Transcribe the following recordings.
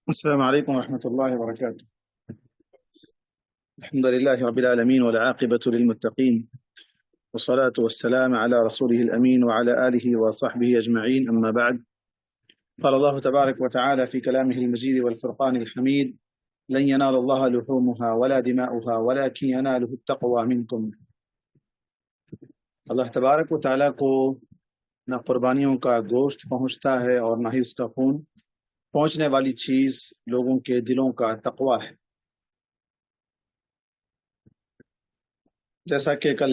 السلام عليكم ورحمة الله وبركاته. الحمد لله رب العالمين والعاقبة للمتقين والصلاة والسلام على رسوله الأمين وعلى آله وصحبه أجمعين، أما بعد. قال الله تبارك وتعالى في كلامه المجيد والفرقان الحميد: لن ينال الله لحومها ولا دماؤها ولكن يناله التقوى منكم. اللہ تبارک و تعالیٰ کو نہ قربانیوں کا گوشت پہنچتا ہے اور نہ ہی اس کا خون. پہنچنے والی چیز لوگوں کے دلوں کا تقوی ہے. جیسا کہ کل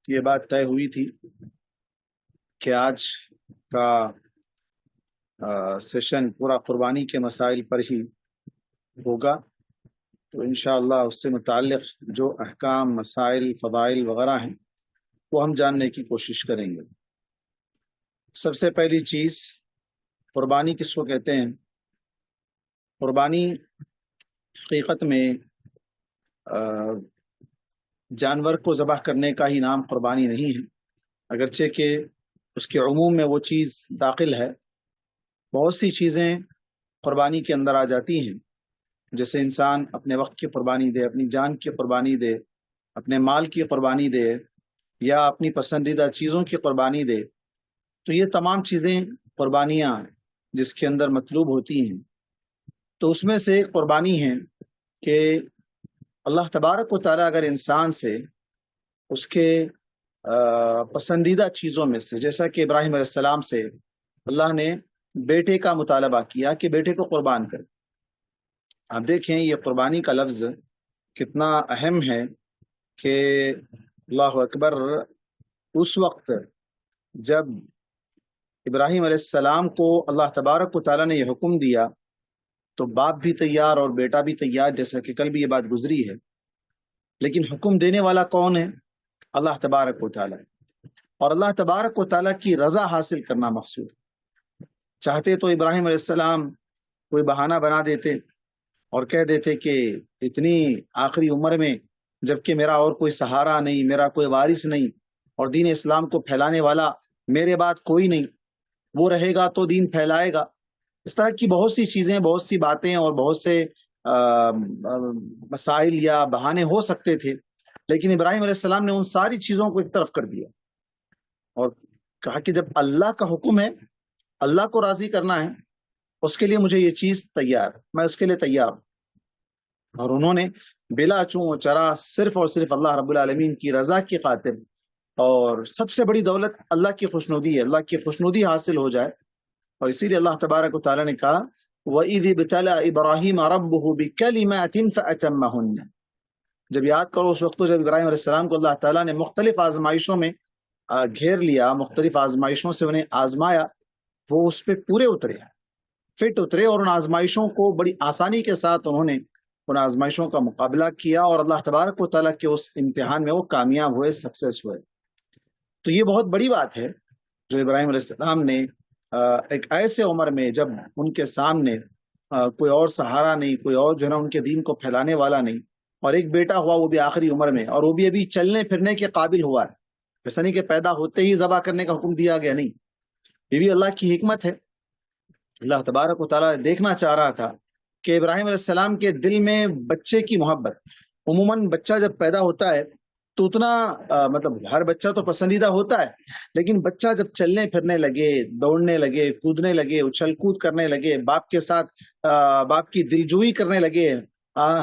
یہ بات طے ہوئی تھی کہ آج کا سیشن پورا قربانی کے مسائل پر ہی ہوگا، تو انشاءاللہ اس سے متعلق جو احکام، مسائل، فضائل وغیرہ ہیں وہ ہم جاننے کی کوشش کریں گے. سب سے پہلی چیز، قربانی کس کو کہتے ہیں؟ قربانی حقیقت میں جانور کو ذبح کرنے کا ہی نام قربانی نہیں ہے، اگرچہ کہ اس کے عموم میں وہ چیز داخل ہے. بہت سی چیزیں قربانی کے اندر آ جاتی ہیں، جیسے انسان اپنے وقت کی قربانی دے، اپنی جان کی قربانی دے، اپنے مال کی قربانی دے، یا اپنی پسندیدہ چیزوں کی قربانی دے. تو یہ تمام چیزیں قربانیاں جس کے اندر مطلوب ہوتی ہیں. تو اس میں سے ایک قربانی ہے کہ اللہ تبارک و تعالیٰ اگر انسان سے اس کے پسندیدہ چیزوں میں سے، جیسا کہ ابراہیم علیہ السلام سے اللہ نے بیٹے کا مطالبہ کیا کہ بیٹے کو قربان کر. آپ دیکھیں یہ قربانی کا لفظ کتنا اہم ہے کہ اللہ اکبر، اس وقت جب ابراہیم علیہ السلام کو اللہ تبارک و تعالیٰ نے یہ حکم دیا تو باپ بھی تیار اور بیٹا بھی تیار، جیسا کہ کل بھی یہ بات گزری ہے. لیکن حکم دینے والا کون ہے؟ اللہ تبارک و تعالیٰ. اور اللہ تبارک و تعالیٰ کی رضا حاصل کرنا مقصود. چاہتے تو ابراہیم علیہ السلام کوئی بہانہ بنا دیتے اور کہہ دیتے کہ اتنی آخری عمر میں، جبکہ میرا اور کوئی سہارا نہیں، میرا کوئی وارث نہیں، اور دین اسلام کو پھیلانے والا میرے بعد کوئی نہیں، وہ رہے گا تو دین پھیلائے گا. اس طرح کی بہت سی چیزیں، بہت سی باتیں اور بہت سے مسائل یا بہانے ہو سکتے تھے. لیکن ابراہیم علیہ السلام نے ان ساری چیزوں کو ایک طرف کر دیا اور کہا کہ جب اللہ کا حکم ہے، اللہ کو راضی کرنا ہے، اس کے لیے مجھے یہ چیز تیار، میں اس کے لیے تیار ہوں. اور انہوں نے بلا چوں و چرا صرف اور صرف اللہ رب العالمین کی رضا کی خاطر، اور سب سے بڑی دولت اللہ کی خوشنودی ہے، اللہ کی خوشنودی حاصل ہو جائے. اور اسی لیے اللہ تبارک و تعالیٰ نے کہا وَإِذِ ابْتَلَىٰ إِبْرَاهِيمَ رَبُّهُ بِكَلِمَاتٍ فَأَتَمَّهُنَّ. جب یاد کرو اس وقت کو جب ابراہیم علیہ السلام کو اللہ تعالیٰ نے مختلف آزمائشوں میں گھیر لیا، مختلف آزمائشوں سے انہیں آزمایا، وہ اس پہ پورے اترے، فٹ اترے، اور ان آزمائشوں کو بڑی آسانی کے ساتھ انہوں نے ان آزمائشوں کا مقابلہ کیا، اور اللہ تبارک و تعالیٰ کے اس امتحان میں وہ کامیاب ہوئے، سکسیس ہوئے. تو یہ بہت بڑی بات ہے جو ابراہیم علیہ السلام نے ایک ایسے عمر میں، جب ان کے سامنے کوئی اور سہارا نہیں، کوئی اور جو ہے نا ان کے دین کو پھیلانے والا نہیں، اور ایک بیٹا ہوا وہ بھی آخری عمر میں، اور وہ بھی ابھی چلنے پھرنے کے قابل ہوا ہے. ایسا نہیں کہ پیدا ہوتے ہی ذبح کرنے کا حکم دیا گیا، نہیں، یہ بھی اللہ کی حکمت ہے. اللہ تبارک و تعالیٰ دیکھنا چاہ رہا تھا کہ ابراہیم علیہ السلام کے دل میں بچے کی محبت. عموماً بچہ جب پیدا ہوتا ہے تو اتنا مطلب ہر بچہ تو پسندیدہ ہوتا ہے، لیکن بچہ جب چلنے پھرنے لگے، دوڑنے لگے، کودنے لگے، اچھل کود کرنے لگے، باپ کے ساتھ باپ کی دلجوئی کرنے لگے،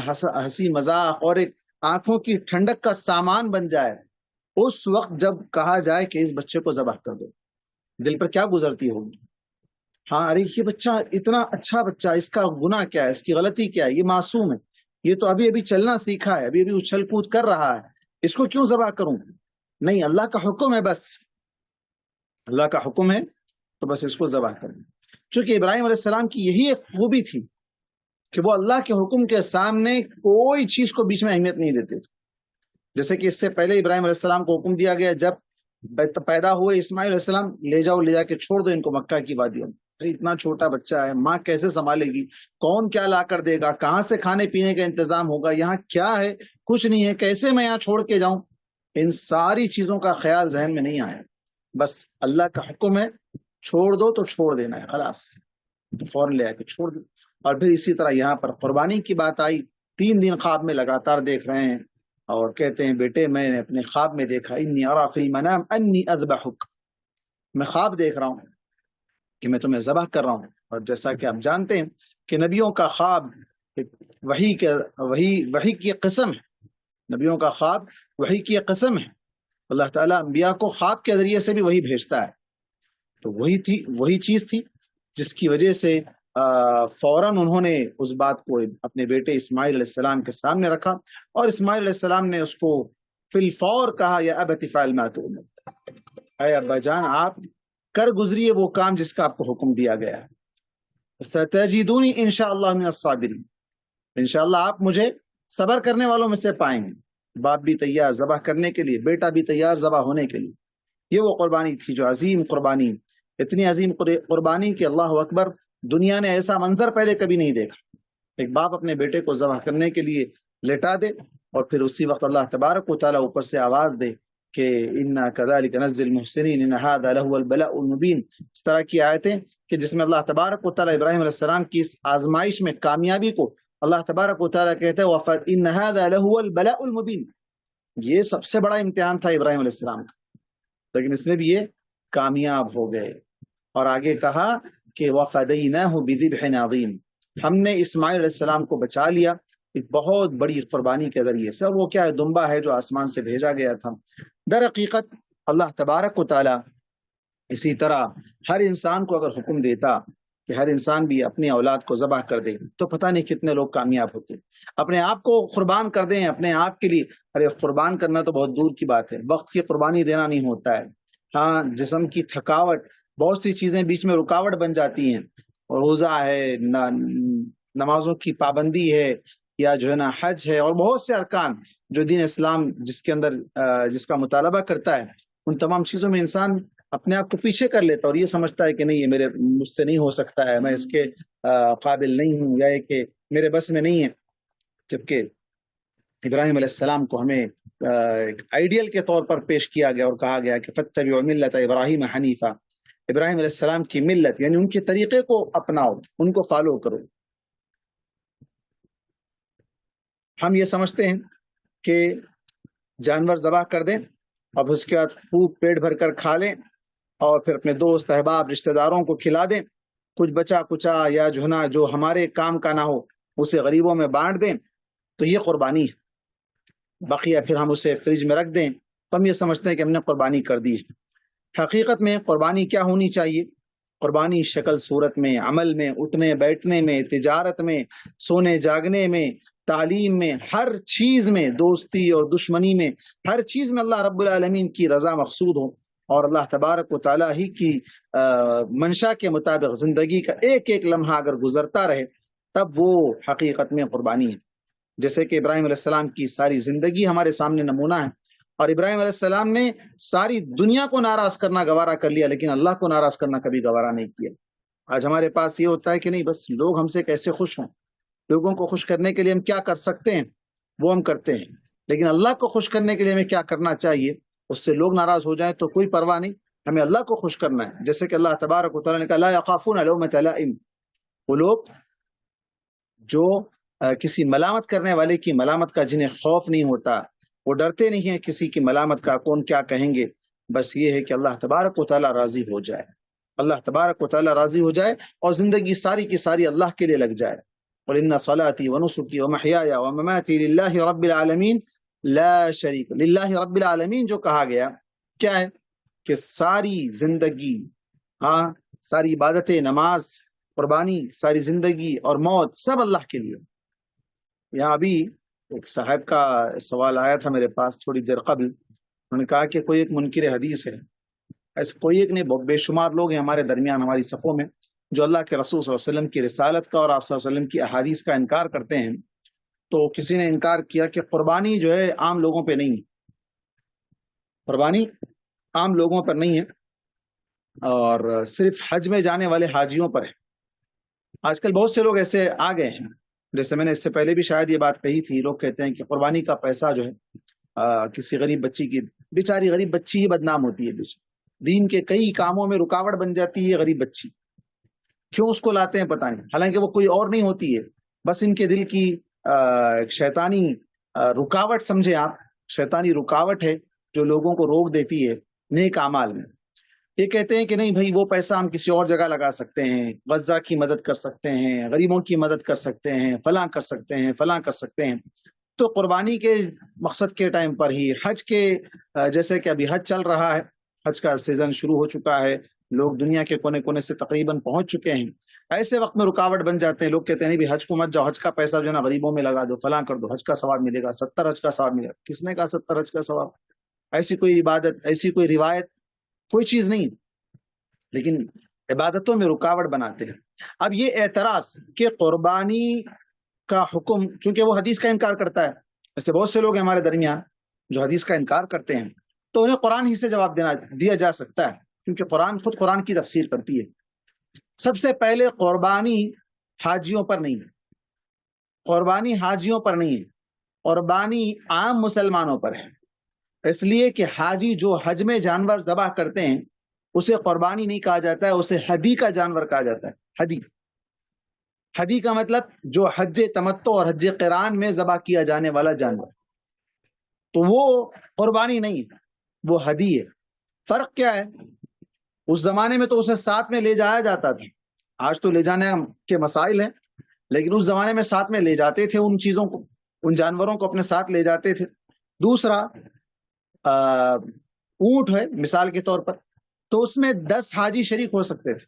ہنسی مذاق اور ایک آنکھوں کی ٹھنڈک کا سامان بن جائے، اس وقت جب کہا جائے کہ اس بچے کو ذبح کر دو، دل پر کیا گزرتی ہوگی؟ ہاں، ارے یہ بچہ اتنا اچھا بچہ، اس کا گناہ کیا ہے، اس کی غلطی کیا ہے، یہ معصوم ہے، یہ تو ابھی ابھی چلنا سیکھا ہے، ابھی ابھی اچھل کود کر رہا ہے، اس کو کیوں ذبح کروں؟ نہیں، اللہ کا حکم ہے، بس اللہ کا حکم ہے تو بس اس کو ذبح کریں. چونکہ ابراہیم علیہ السلام کی یہی ایک خوبی تھی کہ وہ اللہ کے حکم کے سامنے کوئی چیز کو بیچ میں اہمیت نہیں دیتے تھے. جیسے کہ اس سے پہلے ابراہیم علیہ السلام کو حکم دیا گیا، جب پیدا ہوئے اسماعیل علیہ السلام، لے جاؤ، لے جا کے چھوڑ دو ان کو مکہ کی وادیوں میں. اتنا چھوٹا بچہ ہے، ماں کیسے سنبھالے گی، کون کیا لا کر دے گا، کہاں سے کھانے پینے کا انتظام ہوگا، یہاں کیا ہے، کچھ نہیں ہے، کیسے میں یہاں چھوڑ کے جاؤں؟ ان ساری چیزوں کا خیال ذہن میں نہیں آیا. بس اللہ کا حکم ہے، چھوڑ دو تو چھوڑ دینا ہے، خلاص. تو فوراً لے آ کے چھوڑ دی۔ اور پھر اسی طرح یہاں پر قربانی کی بات آئی، 3 دن خواب میں لگاتار دیکھ رہے ہیں اور کہتے ہیں بیٹے میں نے اپنے خواب میں دیکھا انی ارا فی المنام انی اذبحک، میں خواب دیکھ رہا ہوں کہ میں تمہیں ذبح کر رہا ہوں۔ اور جیسا کہ آپ جانتے ہیں کہ نبیوں کا خواب وحی کی قسم ہے، نبیوں کا خواب وحی کی قسم ہے، اللہ تعالیٰ انبیاء کو خواب کے ذریعے سے بھی وہی بھیجتا ہے۔ تو وہی چیز تھی جس کی وجہ سے فوراً انہوں نے اس بات کو اپنے بیٹے اسماعیل علیہ السلام کے سامنے رکھا، اور اسماعیل علیہ السلام نے اس کو فی الفور کہا یا ابت افعل ما تؤمر، اے ابا جان آپ کر گزریے وہ کام جس کا آپ کو حکم دیا گیا ہے، ستجدونی انشاءاللہ من الصابرین، انشاءاللہ آپ مجھے صبر کرنے والوں میں سے پائیں گے۔ باپ بھی تیار ذبح کرنے کے لیے، بیٹا بھی تیار ذبح ہونے کے لیے۔ یہ وہ قربانی تھی جو عظیم قربانی، اتنی عظیم قربانی کہ اللہ اکبر، دنیا نے ایسا منظر پہلے کبھی نہیں دیکھا۔ ایک باپ اپنے بیٹے کو ذبح کرنے کے لیے لٹا دے اور پھر اسی وقت اللہ تبارک و تعالیٰ اوپر سے آواز دے کہ انا کذالک نجزی المحسنین ان ھذا لہو البلاء المبین، اس طرح کی آیتیں کہ جس میں اللہ تبارک و تعالیٰ ابراہیم علیہ السلام کی اس آزمائش میں کامیابی کو اللہ تبارک و تعالیٰ کہتے ہیں ان ھذا لہو البلاء المبین، یہ سب سے بڑا امتحان تھا ابراہیم علیہ السلام کا، لیکن اس میں بھی یہ کامیاب ہو گئے۔ اور آگے کہا کہ وَفَدَيْنَاهُ بِذِبْحٍ عَظِيمٍ، ہم نے اسماعیل علیہ السلام کو بچا لیا ایک بہت بڑی قربانی کے ذریعے سے، اور وہ کیا ہے، دمبا ہے جو آسمان سے بھیجا گیا تھا۔ در حقیقت اللہ تبارک و تعالیٰ اسی طرح ہر انسان کو اگر حکم دیتا کہ ہر انسان بھی اپنی اولاد کو ذبح کر دے تو پتہ نہیں کتنے لوگ کامیاب ہوتے، اپنے آپ کو قربان کر دیں اپنے آپ کے لیے۔ ارے قربان کرنا تو بہت دور کی بات ہے، وقت کی قربانی دینا نہیں ہوتا ہے، ہاں جسم کی تھکاوٹ، بہت سی چیزیں بیچ میں رکاوٹ بن جاتی ہیں، روزہ ہے، نمازوں کی پابندی ہے، یا جو ہے نا حج ہے، اور بہت سے ارکان جو دین اسلام جس کے اندر جس کا مطالبہ کرتا ہے، ان تمام چیزوں میں انسان اپنے آپ کو پیچھے کر لیتا اور یہ سمجھتا ہے کہ نہیں یہ مجھ سے نہیں ہو سکتا ہے، میں اس کے قابل نہیں ہوں، یا کہ میرے بس میں نہیں ہے۔ جبکہ ابراہیم علیہ السلام کو ہمیں ایک آئیڈیل کے طور پر پیش کیا گیا اور کہا گیا کہ فاتبعوا ملۃ ابراہیم حنیفا، ابراہیم علیہ السلام کی ملت یعنی ان کے طریقے کو اپناؤ، ان کو فالو کرو۔ ہم یہ سمجھتے ہیں کہ جانور ذبح کر دیں اور اس کے بعد خوب پیٹ بھر کر کھا لیں اور پھر اپنے دوست احباب رشتہ داروں کو کھلا دیں، کچھ بچا کچا یا جو ہے نا جو ہمارے کام کا نہ ہو اسے غریبوں میں بانٹ دیں، تو یہ قربانی ہے، بقیہ پھر ہم اسے فریج میں رکھ دیں، تو ہم یہ سمجھتے ہیں کہ ہم نے قربانی کر دی ہے۔ حقیقت میں قربانی کیا ہونی چاہیے؟ قربانی شکل صورت میں، عمل میں، اٹھنے بیٹھنے میں، تجارت میں، سونے جاگنے میں، تعلیم میں، ہر چیز میں، دوستی اور دشمنی میں، ہر چیز میں اللہ رب العالمین کی رضا مقصود ہو اور اللہ تبارک و تعالیٰ ہی کی منشا کے مطابق زندگی کا ایک ایک لمحہ اگر گزرتا رہے تب وہ حقیقت میں قربانی ہے۔ جیسے کہ ابراہیم علیہ السلام کی ساری زندگی ہمارے سامنے نمونہ ہے، اور ابراہیم علیہ السلام نے ساری دنیا کو ناراض کرنا گوارا کر لیا لیکن اللہ کو ناراض کرنا کبھی گوارا نہیں کیا۔ آج ہمارے پاس یہ ہوتا ہے کہ نہیں بس لوگ ہم سے کیسے خوش ہوں، لوگوں کو خوش کرنے کے لیے ہم کیا کر سکتے ہیں وہ ہم کرتے ہیں، لیکن اللہ کو خوش کرنے کے لیے ہمیں کیا کرنا چاہیے؟ اس سے لوگ ناراض ہو جائیں تو کوئی پرواہ نہیں، ہمیں اللہ کو خوش کرنا ہے۔ جیسے کہ اللہ تبارک و تعالیٰ نے کہا لا یخافون لومۃ لائم، وہ لوگ جو کسی ملامت کرنے والے کی ملامت کا جنہیں خوف نہیں ہوتا، وہ ڈرتے نہیں ہیں کسی کی ملامت کا، کون کیا کہیں گے، بس یہ ہے کہ اللہ تبارک و تعالیٰ راضی ہو جائے، اللہ تبارک و تعالیٰ راضی ہو جائے اور زندگی ساری کی ساری اللہ کے لیے لگ جائے۔ قل ان صلاتي ونسكي ومحياي ومماتي لله رب العالمین لا شریک، للہ رب العالمین جو کہا گیا کیا ہے کہ ساری زندگی، ہاں ساری عبادتیں، نماز، قربانی، ساری زندگی اور موت سب اللہ کے لیے۔ یہاں ابھی ایک صاحب کا سوال آیا تھا میرے پاس تھوڑی دیر قبل، انہوں نے کہا کہ کوئی ایک منکر حدیث ہے، ایسے کوئی ایک نہیں، بے شمار لوگ ہیں ہمارے درمیان ہماری صفوں میں جو اللہ کے رسول صلی اللہ علیہ وسلم کی رسالت کا اور آپ صلی اللہ علیہ وسلم کی احادیث کا انکار کرتے ہیں۔ تو کسی نے انکار کیا کہ قربانی جو ہے عام لوگوں پہ نہیں ہے، قربانی عام لوگوں پر نہیں ہے اور صرف حج میں جانے والے حاجیوں پر ہے۔ آج کل بہت سے لوگ ایسے آ گئے ہیں، جیسے میں نے اس سے پہلے بھی شاید یہ بات کہی تھی، لوگ کہتے ہیں کہ قربانی کا پیسہ جو ہے کسی غریب بچی کی، بیچاری غریب بچی ہی بدنام ہوتی ہے، دین کے کئی کاموں میں رکاوٹ بن جاتی ہے غریب بچی، کیوں اس کو لاتے ہیں پتہ نہیں، حالانکہ وہ کوئی اور نہیں ہوتی ہے، بس ان کے دل کی شیطانی رکاوٹ سمجھے آپ، شیطانی رکاوٹ ہے جو لوگوں کو روک دیتی ہے نیک اعمال میں۔ یہ کہتے ہیں کہ نہیں بھائی وہ پیسہ ہم کسی اور جگہ لگا سکتے ہیں، غزہ کی مدد کر سکتے ہیں، غریبوں کی مدد کر سکتے ہیں، فلاں کر سکتے ہیں، فلاں کر سکتے ہیں۔ تو قربانی کے مقصد کے ٹائم پر ہی حج کے جیسے کہ ابھی حج چل رہا ہے، حج کا سیزن شروع ہو چکا ہے، لوگ دنیا کے کونے کونے سے تقریباً پہنچ چکے ہیں، ایسے وقت میں رکاوٹ بن جاتے ہیں، لوگ کہتے ہیں نہیں بھی حج کو مت جاؤ، حج کا پیسہ جو ہے نا غریبوں میں لگا دو، فلاں کر دو، حج کا ثواب ملے گا، 70 حج کا ثواب ملے گا۔ کس نے کہا 70 حج کا ثواب؟ ایسی کوئی عبادت، ایسی کوئی روایت، کوئی چیز نہیں، لیکن عبادتوں میں رکاوٹ بناتے ہیں۔ اب یہ اعتراض کہ قربانی کا حکم، چونکہ وہ حدیث کا انکار کرتا ہے، ایسے بہت سے لوگ ہیں ہمارے درمیان جو حدیث کا انکار کرتے ہیں، تو انہیں قرآن ہی سے جواب دیا جا سکتا ہے، کیونکہ خود قرآن کی تفسیر کرتی ہے۔ سب سے پہلے قربانی حاجیوں پر نہیں ہے، قربانی حاجیوں پر نہیں ہے، قربانی عام مسلمانوں پر ہے، اس لیے کہ حاجی جو حج میں جانور ذبح کرتے ہیں اسے قربانی نہیں کہا جاتا ہے، اسے ہدی کا جانور کہا جاتا ہے۔ ہدی کا مطلب جو حج تمتع اور حج قران میں ذبح کیا جانے والا جانور، تو وہ قربانی نہیں ہے، وہ ہدی ہے۔ فرق کیا ہے؟ اس زمانے میں تو اسے ساتھ میں لے جایا جاتا تھا، آج تو لے جانے کے مسائل ہیں، لیکن اس زمانے میں ساتھ میں لے جاتے تھے ان چیزوں کو، ان جانوروں کو اپنے ساتھ لے جاتے تھے۔ دوسرا اونٹ ہے مثال کے طور پر، تو اس میں 10 حاجی شریک ہو سکتے تھے،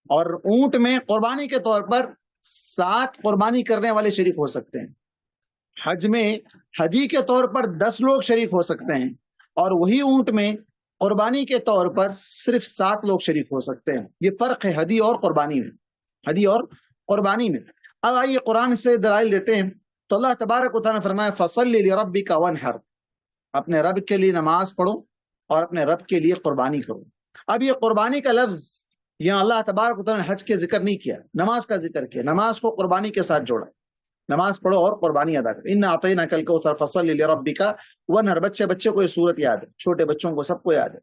اور اونٹ میں قربانی کے طور پر 7 قربانی کرنے والے شریک ہو سکتے ہیں۔ حج میں ہدی کے طور پر 10 لوگ شریک ہو سکتے ہیں، اور وہی اونٹ میں قربانی کے طور پر صرف 7 لوگ شریک ہو سکتے ہیں۔ یہ فرق ہے ہدی اور قربانی میں، ہدی اور قربانی میں۔ اب آئیے قرآن سے دلائل دیتے ہیں، تو اللہ تبارک و تعالیٰ نے فرمایا فَصَلِّ لِرَبِّكَ وَانْحَرْ، اپنے رب کے لیے نماز پڑھو اور اپنے رب کے لیے قربانی کرو۔ اب یہ قربانی کا لفظ یہاں اللہ تبارک و تعالیٰ نے حج کے ذکر نہیں کیا، نماز کا ذکر کیا، نماز کو قربانی کے ساتھ جوڑا، نماز پڑھو اور قربانی ادا کرو۔ اِنَّا أَعْطَيْنَاكَ الْكَوْثَرَ فَصَلِّ لِرَبِّكَ وَانْحَرْ، بچوں کو یہ صورت یاد ہے، چھوٹے بچوں کو سب کو یاد ہے۔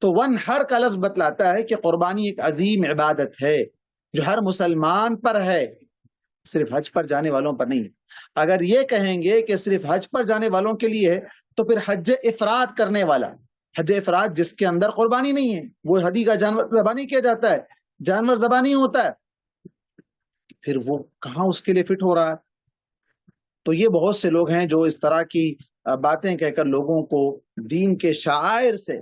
تو وانحر کا لفظ بتلاتا ہے کہ قربانی ایک عظیم عبادت ہے جو ہر مسلمان پر ہے، صرف حج پر جانے والوں پر نہیں۔ اگر یہ کہیں گے کہ صرف حج پر جانے والوں کے لیے ہے تو پھر حج افراد کرنے والا، حج افراد جس کے اندر قربانی نہیں ہے، وہ ہدی کا جانور ذبح نہیں کیا جاتا ہے، جانور ذبح نہیں ہوتا ہے، پھر وہ کہاں اس کے لیے فٹ ہو رہا ہے؟ تو یہ بہت سے لوگ ہیں جو اس طرح کی باتیں کہہ کر لوگوں کو دین کے شعائر سے،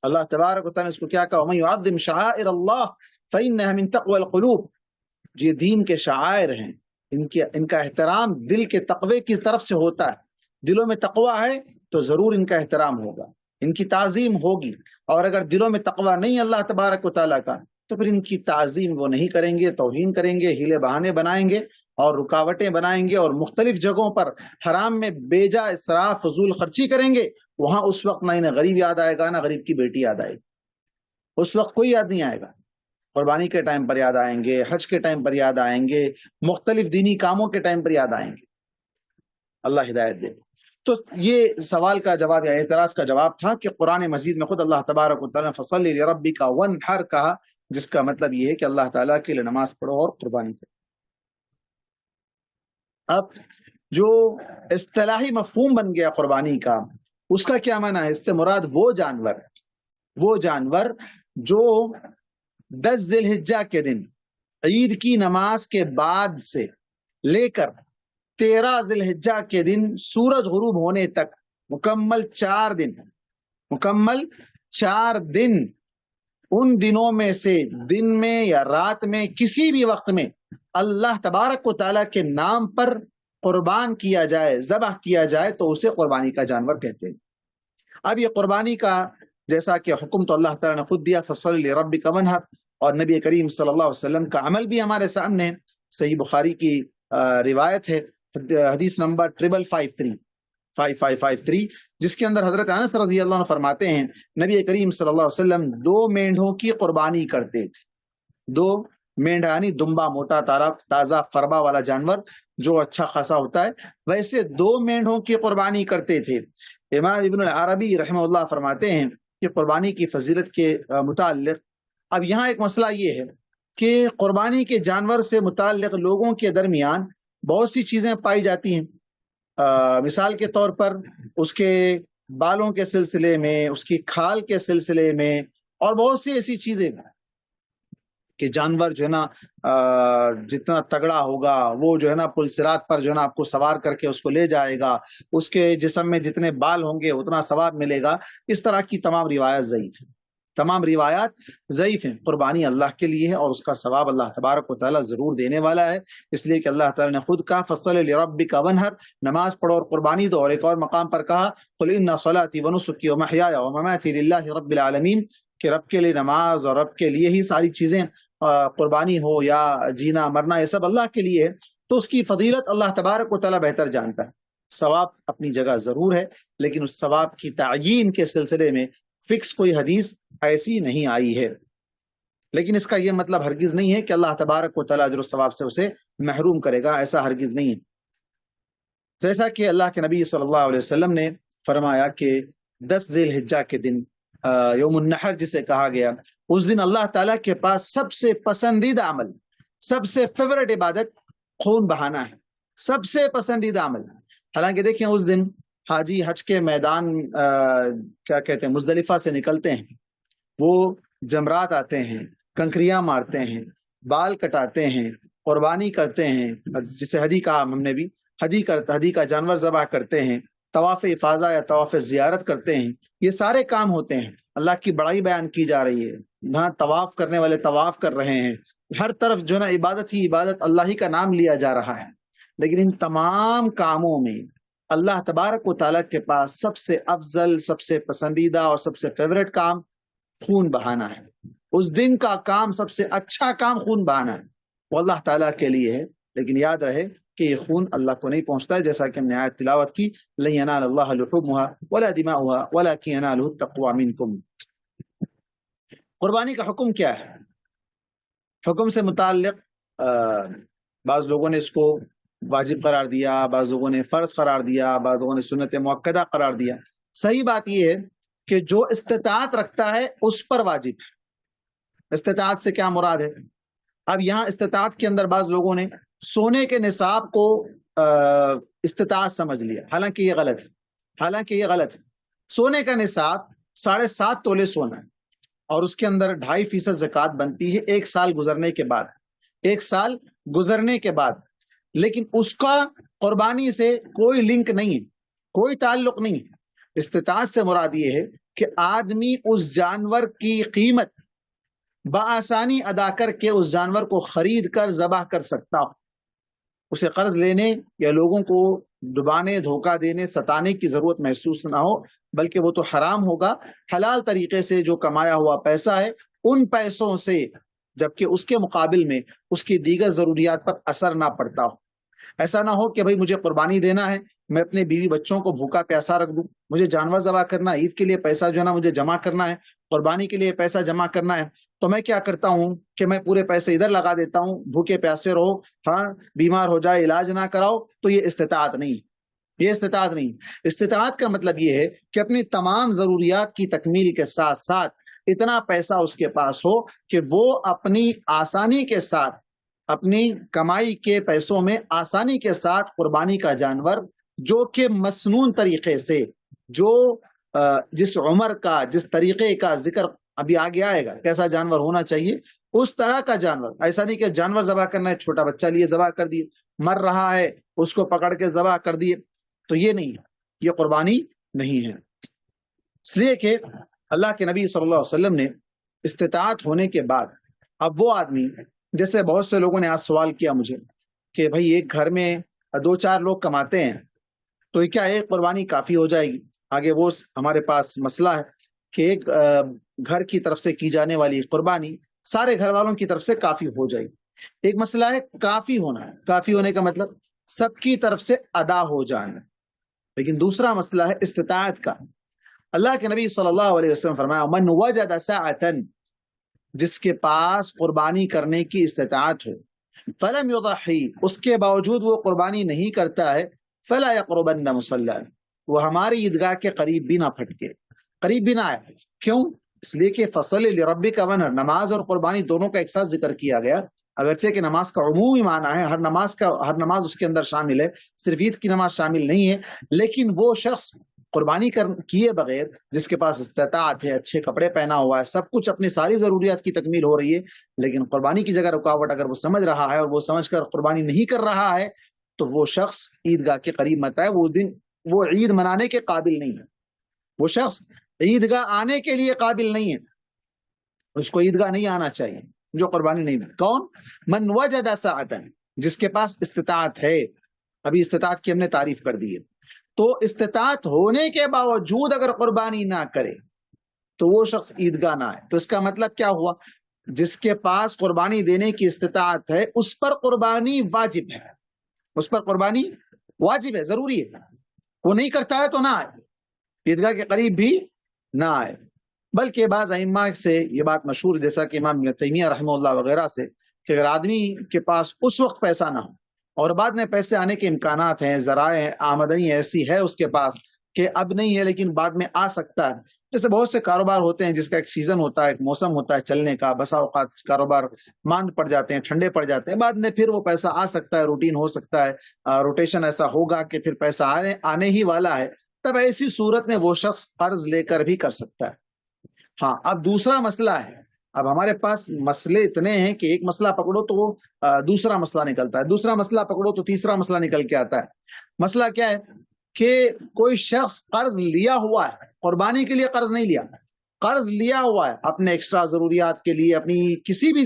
اللہ تبارک و تعالیٰ نے اس کو کیا کہا، وَمَن يُعَظِّمْ شَعَائِرَ اللَّهِ فَإِنَّهَا مِن تَقْوَى الْقُلُوبِ، یہ دین کے شعائر ہیں، ان کا احترام دل کے تقوی کی طرف سے ہوتا ہے۔ دلوں میں تقوی ہے تو ضرور ان کا احترام ہوگا، ان کی تعظیم ہوگی، اور اگر دلوں میں تقوی نہیں اللہ تبارک و تعالیٰ کا تو پھر ان کی تعظیم وہ نہیں کریں گے، توہین کریں گے، ہیلے بہانے بنائیں گے اور رکاوٹیں بنائیں گے، اور مختلف جگہوں پر حرام میں بیجا اسراف فضول خرچی کریں گے۔ وہاں اس وقت نہ انہیں غریب یاد آئے گا، نہ غریب کی بیٹی یاد آئے گی، اس وقت کوئی یاد نہیں آئے گا۔ قربانی کے ٹائم پر یاد آئیں گے، حج کے ٹائم پر یاد آئیں گے، مختلف دینی کاموں کے ٹائم پر یاد آئیں گے۔ اللہ ہدایت دے۔ تو یہ سوال کا جواب یا اعتراض کا جواب تھا کہ قرآن مجید میں خود اللہ تبارک و تعالیٰ نے فصل لربک وانحر کہا، جس کا مطلب یہ ہے کہ اللہ تعالیٰ کے لیے نماز پڑھو اور قربانی کرو۔ اب جو اصطلاحی مفہوم بن گیا قربانی کا، اس کا کیا معنی ہے؟ اس سے مراد وہ جانور جو 10 ذی الحجہ کے دن عید کی نماز کے بعد سے لے کر 13 ذی الحجہ کے دن سورج غروب ہونے تک مکمل 4 دن، ان دنوں میں سے دن میں یا رات میں کسی بھی وقت میں اللہ تبارک و تعالیٰ کے نام پر قربان کیا جائے، ذبح کیا جائے، تو اسے قربانی کا جانور کہتے ہیں۔ اب یہ قربانی کا جیسا کہ حکم تو اللہ تعالیٰ نے خود دیا، فصل لربک وانحر، اور نبی کریم صلی اللہ علیہ وسلم کا عمل بھی ہمارے سامنے، صحیح بخاری کی روایت ہے، حدیث نمبر 5553 جس کے اندر حضرت انس رضی اللہ عنہ فرماتے ہیں نبی کریم صلی اللہ علیہ وسلم 2 مینڈوں کی قربانی کرتے تھے۔ 2 مینڈا یعنی دمبا، موٹا تازہ فربا والا جانور جو اچھا خاصا ہوتا ہے، ویسے 2 مینڈوں کی قربانی کرتے تھے۔ امام ابن العربی رحمہ اللہ فرماتے ہیں کہ قربانی کی فضیلت کے متعلق اب یہاں ایک مسئلہ یہ ہے کہ قربانی کے جانور سے متعلق لوگوں کے درمیان بہت سی چیزیں پائی جاتی ہیں۔ مثال کے طور پر اس کے بالوں کے سلسلے میں، اس کی کھال کے سلسلے میں، اور بہت سی ایسی چیزیں کہ جانور جو ہے نا جتنا تگڑا ہوگا وہ جو ہے نا پلسرات پر جو ہے نا آپ کو سوار کر کے اس کو لے جائے گا، اس کے جسم میں جتنے بال ہوں گے اتنا ثواب ملے گا۔ اس طرح کی تمام روایات ضعیف ہیں، تمام روایات ضعیف ہیں۔ قربانی اللہ کے لیے ہے اور اس کا ثواب اللہ تبارک و تعالیٰ ضرور دینے والا ہے، اس لیے کہ اللہ تعالیٰ نے خود کہا فصل لربک وانحر، نماز پڑھو اور قربانی دو، اور ایک اور مقام پر کہا قل ان صلاتی ونسکی ومحیای ومماتی للہ رب العالمین، کہ رب کے لیے نماز اور رب کے لیے ہی ساری چیزیں، قربانی ہو یا جینا مرنا، یہ سب اللہ کے لیے ہے۔ تو اس کی فضیلت اللہ تبارک و تعالیٰ بہتر جانتا ہے۔ ثواب اپنی جگہ ضرور ہے، لیکن اس ثواب کی تعیین کے سلسلے میں فکس کوئی حدیث ایسی نہیں آئی ہے۔ لیکن اس کا یہ مطلب ہرگز نہیں ہے کہ اللہ تبارک و تعالیٰ اجر و ثواب سے اسے محروم کرے گا، ایسا ہرگز نہیں ہے۔ جیسا کہ اللہ کے نبی صلی اللہ علیہ وسلم نے فرمایا کہ 10 ذی الحجہ کے دن، یوم النحر جسے کہا گیا، اس دن اللہ تعالیٰ کے پاس سب سے پسندیدہ عمل، سب سے فیورٹ عبادت خون بہانا ہے، سب سے پسندیدہ عمل۔ حالانکہ دیکھیں اس دن حاجی حج کے میدان کیا کہتے ہیں مزدلفہ سے نکلتے ہیں، وہ جمرات آتے ہیں، کنکریاں مارتے ہیں، بال کٹاتے ہیں، قربانی کرتے ہیں، جسے ہدی کہا ہم نے بھی، ہدی کا جانور ذبح کرتے ہیں، طواف افاضہ یا طواف زیارت کرتے ہیں۔ یہ سارے کام ہوتے ہیں، اللہ کی بڑائی بیان کی جا رہی ہے، جہاں طواف کرنے والے طواف کر رہے ہیں، ہر طرف جو ہے نا عبادت ہی عبادت، اللہ ہی کا نام لیا جا رہا ہے۔ لیکن ان تمام کاموں میں اللہ تبارک و تعالیٰ کے پاس سب سے افضل، سب سے پسندیدہ اور سب سے فیورٹ کام خون بہانا ہے۔ اس دن کا کام، سب سے اچھا کام خون بہانا ہے، وہ اللہ تعالیٰ کے لیے ہے۔ لیکن یاد رہے کہ یہ خون اللہ کو نہیں پہنچتا ہے، جیسا کہ ہم نے آیت تلاوت کی لن ینال اللہ لحومها ولا دماؤها ولكن يناله التقوى منکم۔ قربانی کا حکم کیا ہے؟ حکم سے متعلق بعض لوگوں نے اس کو واجب قرار دیا، بعض لوگوں نے فرض قرار دیا، بعض لوگوں نے سنت مؤکدہ قرار دیا۔ صحیح بات یہ ہے کہ جو استطاعت رکھتا ہے اس پر واجب ہے۔ استطاعت سے کیا مراد ہے؟ اب یہاں استطاعت کے اندر بعض لوگوں نے سونے کے نصاب کو استطاعت سمجھ لیا، حالانکہ یہ غلط ہے۔ سونے کا نصاب 7.5 تولے سونا ہے، اور اس کے اندر 2.5% زکوٰۃ بنتی ہے 1 سال گزرنے کے بعد۔ لیکن اس کا قربانی سے کوئی لنک نہیں ہے، کوئی تعلق نہیں ہے۔ استطاعت سے مراد یہ ہے کہ آدمی اس جانور کی قیمت بآسانی ادا کر کے اس جانور کو خرید کر ذبح کر سکتا ہو، اسے قرض لینے یا لوگوں کو ڈبانے، دھوکہ دینے، ستانے کی ضرورت محسوس نہ ہو، بلکہ وہ تو حرام ہوگا، حلال طریقے سے جو کمایا ہوا پیسہ ہے ان پیسوں سے، جبکہ اس کے مقابل میں اس کی دیگر ضروریات پر اثر نہ پڑتا ہو۔ ایسا نہ ہو کہ بھائی مجھے قربانی دینا ہے، میں اپنے بیوی بچوں کو بھوکا پیاسا رکھ دوں، مجھے جانور ذبح کرنا ہے، عید کے لیے پیسہ جو ہے نا مجھے جمع کرنا ہے، قربانی کے لیے پیسہ جمع کرنا ہے، تو میں کیا کرتا ہوں کہ میں پورے پیسے ادھر لگا دیتا ہوں، بھوکے پیاسے رہو، ہاں بیمار ہو جائے علاج نہ کراؤ۔ تو یہ استطاعت نہیں، استطاعت کا مطلب یہ ہے کہ اپنی تمام ضروریات کی تکمیل کے ساتھ ساتھ اتنا پیسہ اس کے پاس ہو کہ وہ اپنی آسانی کے ساتھ، اپنی کمائی کے پیسوں میں آسانی کے ساتھ قربانی کا جانور، جو کہ مسنون طریقے سے، جو جس عمر کا، جس طریقے کا ذکر ابھی آگے آئے گا، کیسا جانور ہونا چاہیے، اس طرح کا جانور۔ ایسا نہیں کہ جانور ذبح کرنا ہے، چھوٹا بچہ لیے ذبح کر دیے، مر رہا ہے اس کو پکڑ کے ذبح کر دیے، تو یہ نہیں ہے، یہ قربانی نہیں ہے۔ اس لیے کہ اللہ کے نبی صلی اللہ علیہ وسلم نے استطاعت ہونے کے بعد، اب وہ آدمی، جیسے بہت سے لوگوں نے آج سوال کیا مجھے کہ بھائی ایک گھر میں 2-4 لوگ کماتے ہیں تو کیا ایک قربانی کافی ہو جائے گی؟ آگے وہ ہمارے پاس مسئلہ ہے کہ ایک گھر کی طرف سے کی جانے والی قربانی سارے گھر والوں کی طرف سے کافی ہو جائے گی۔ ایک مسئلہ ہے کافی ہونا، کافی ہونے کا مطلب سب کی طرف سے ادا ہو جانا، لیکن دوسرا مسئلہ ہے استطاعت کا۔ اللہ کے نبی صلی اللہ علیہ وسلم فرمایا من وجد ساعة، جس کے پاس قربانی کرنے کی استطاعت ہو، فلم یضحی، اس کے باوجود وہ قربانی نہیں کرتا ہے، فلا یقربن مصلی، وہ ہماری عیدگاہ کے قریب بھی نہ پھٹکے، قریب بھی نہ آئے۔ کیوں؟ اس لیے کہ فصل لربک ونحر، نماز اور قربانی دونوں کا ایک ساتھ ذکر کیا گیا، اگرچہ کہ نماز کا عمومی معنی ہے، ہر نماز اس کے اندر شامل ہے، صرف عید کی نماز شامل نہیں ہے، لیکن وہ شخص قربانی کیے بغیر جس کے پاس استطاعت ہے، اچھے کپڑے پہنا ہوا ہے، سب کچھ اپنی ساری ضروریات کی تکمیل ہو رہی ہے، لیکن قربانی کی جگہ رکاوٹ اگر وہ سمجھ رہا ہے اور وہ سمجھ کر قربانی نہیں کر رہا ہے، تو وہ شخص عیدگاہ کے قریب مت ہے، وہ عید منانے کے قابل نہیں ہے، وہ شخص عیدگاہ آنے کے لیے قابل نہیں ہے، اس کو عیدگاہ نہیں آنا چاہیے جو قربانی نہیں دے۔ کون؟ من وجد ساعتا، جس کے پاس استطاعت ہے، ابھی استطاعت کی ہم نے تعریف کر دی ہے، تو استطاعت ہونے کے باوجود اگر قربانی نہ کرے تو وہ شخص عیدگاہ نہ آئے۔ تو اس کا مطلب کیا ہوا؟ جس کے پاس قربانی دینے کی استطاعت ہے اس پر قربانی واجب ہے، اس پر قربانی واجب ہے، ضروری ہے، وہ نہیں کرتا ہے تو نہ آئے، عیدگاہ کے قریب بھی نہ آئے۔ بلکہ بعض ائمہ سے یہ بات مشہور، جیسا کہ امام ابن تیمیہ رحمہ اللہ وغیرہ سے، کہ اگر آدمی کے پاس اس وقت پیسہ نہ ہو اور بعد میں پیسے آنے کے امکانات ہیں، ذرائع آمدنی ایسی ہے اس کے پاس کہ اب نہیں ہے لیکن بعد میں آ سکتا ہے، جیسے بہت سے کاروبار ہوتے ہیں جس کا ایک سیزن ہوتا ہے، ایک موسم ہوتا ہے چلنے کا، بسا اوقات کاروبار ماند پڑ جاتے ہیں، ٹھنڈے پڑ جاتے ہیں، بعد میں پھر وہ پیسہ آ سکتا ہے، روٹین ہو سکتا ہے، روٹیشن ایسا ہوگا کہ پھر پیسہ آنے ہی والا ہے، تب ایسی صورت میں وہ شخص قرض لے کر بھی کر سکتا ہے۔ ہاں، اب دوسرا مسئلہ ہے، اب ہمارے پاس مسئلے اتنے ہیں کہ ایک مسئلہ پکڑو تو دوسرا مسئلہ نکلتا ہے، دوسرا مسئلہ پکڑو تو تیسرا مسئلہ نکل کے آتا ہے۔ مسئلہ کیا ہے کہ کوئی شخص قرض لیا ہوا ہے، قربانی کے لیے قرض نہیں لیا، قرض لیا ہوا ہے اپنے ایکسٹرا ضروریات کے لیے، اپنی کسی بھی